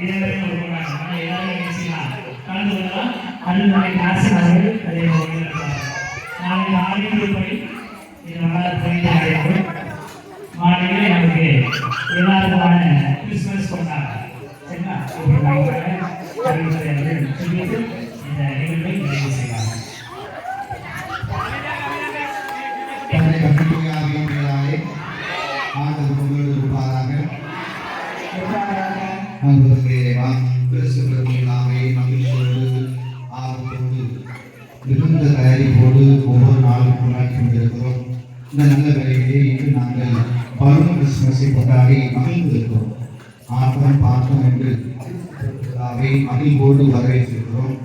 இதே மாதிரி வருவாங்க. எல்லாரும் என்ன செய்யலாம்? கலந்து கொள்ளலாம். அது ஆசிரியர்கள் அதே நாளைக்கு ஆடியோ படி இது நல்லா போயிட்டு மாலையிலே நமக்கு எல்லாருக்குமான கிறிஸ்துமஸ் கொண்டாடுறோம். சரிங்களா? சொல்லிட்டு இந்த நிகழ்வை நிறைவு செய்யலாம். மிகுந்த தயாரிப்போடு ஒவ்வொரு நாளும் கொண்டாடி கொண்டிருக்கிறோம். இந்த நல்ல வேலையிலே இன்று நாங்கள் பலூன் கிறிஸ்துமஸை கொண்டாடி மகிழ்ந்திருக்கிறோம். ஆர்வம் பார்த்தோம் என்று மகிழ்வோடு வரவேற்றிருக்கிறோம்.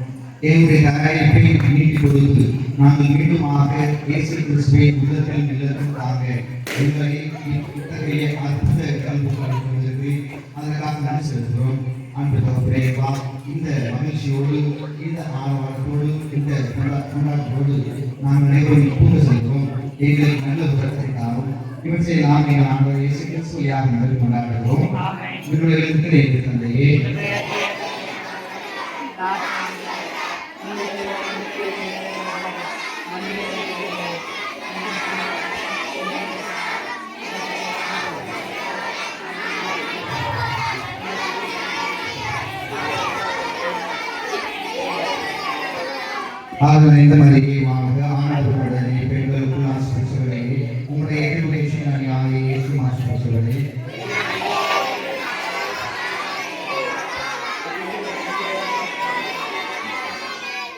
எங்களுடைய தயாரிப்பை நீட்டிக் கொடுத்து நாங்கள் மீண்டுமாக இயேசு கிறிஸ்துவை உள்ளத்தில் நிலத்திற்காக எங்களை இத்தகைய அற்புத கல்வி அளிப்பதற்கு அதற்காக நன்றி செலுத்துகிறோம். அன்பு தகவலே இந்த மகிழ்ச்சியோடு இந்த ஆர்வத்தோடு இந்த கொண்டாட்டத்தோடு நாங்கள் அனைவரும் கூறு செல்கிறோம். எங்களை நல்ல உலகத்திற்காகவும் இவற்றை நாம் எங்கள் ஆண்டவர் இயேசு கிறிஸ்துவையாக நடந்து கொண்டாடுகிறோம். இவருடைய எழுத்துக்கள் எங்கள் தந்தையே ஆதரவு இந்த மரியே வாழ்க ஆண்டவருடனே பெண்களுக்குள் ஆசிரியர்களே உங்களுடைய எதிர்ப்பு இயேசு ஆசிரியர்களே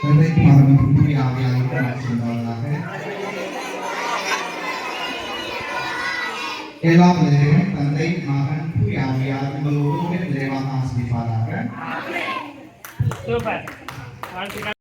தந்தைக்கு மகனும் தூய ஆவியானவருக்கும் செல்வார்களாக. எல்லா மனிதர்களும் தந்தை மகன் தூய ஆவியார் உங்களோடு நிறைவாக ஆசிரிப்பார்கள். சூப்பர்.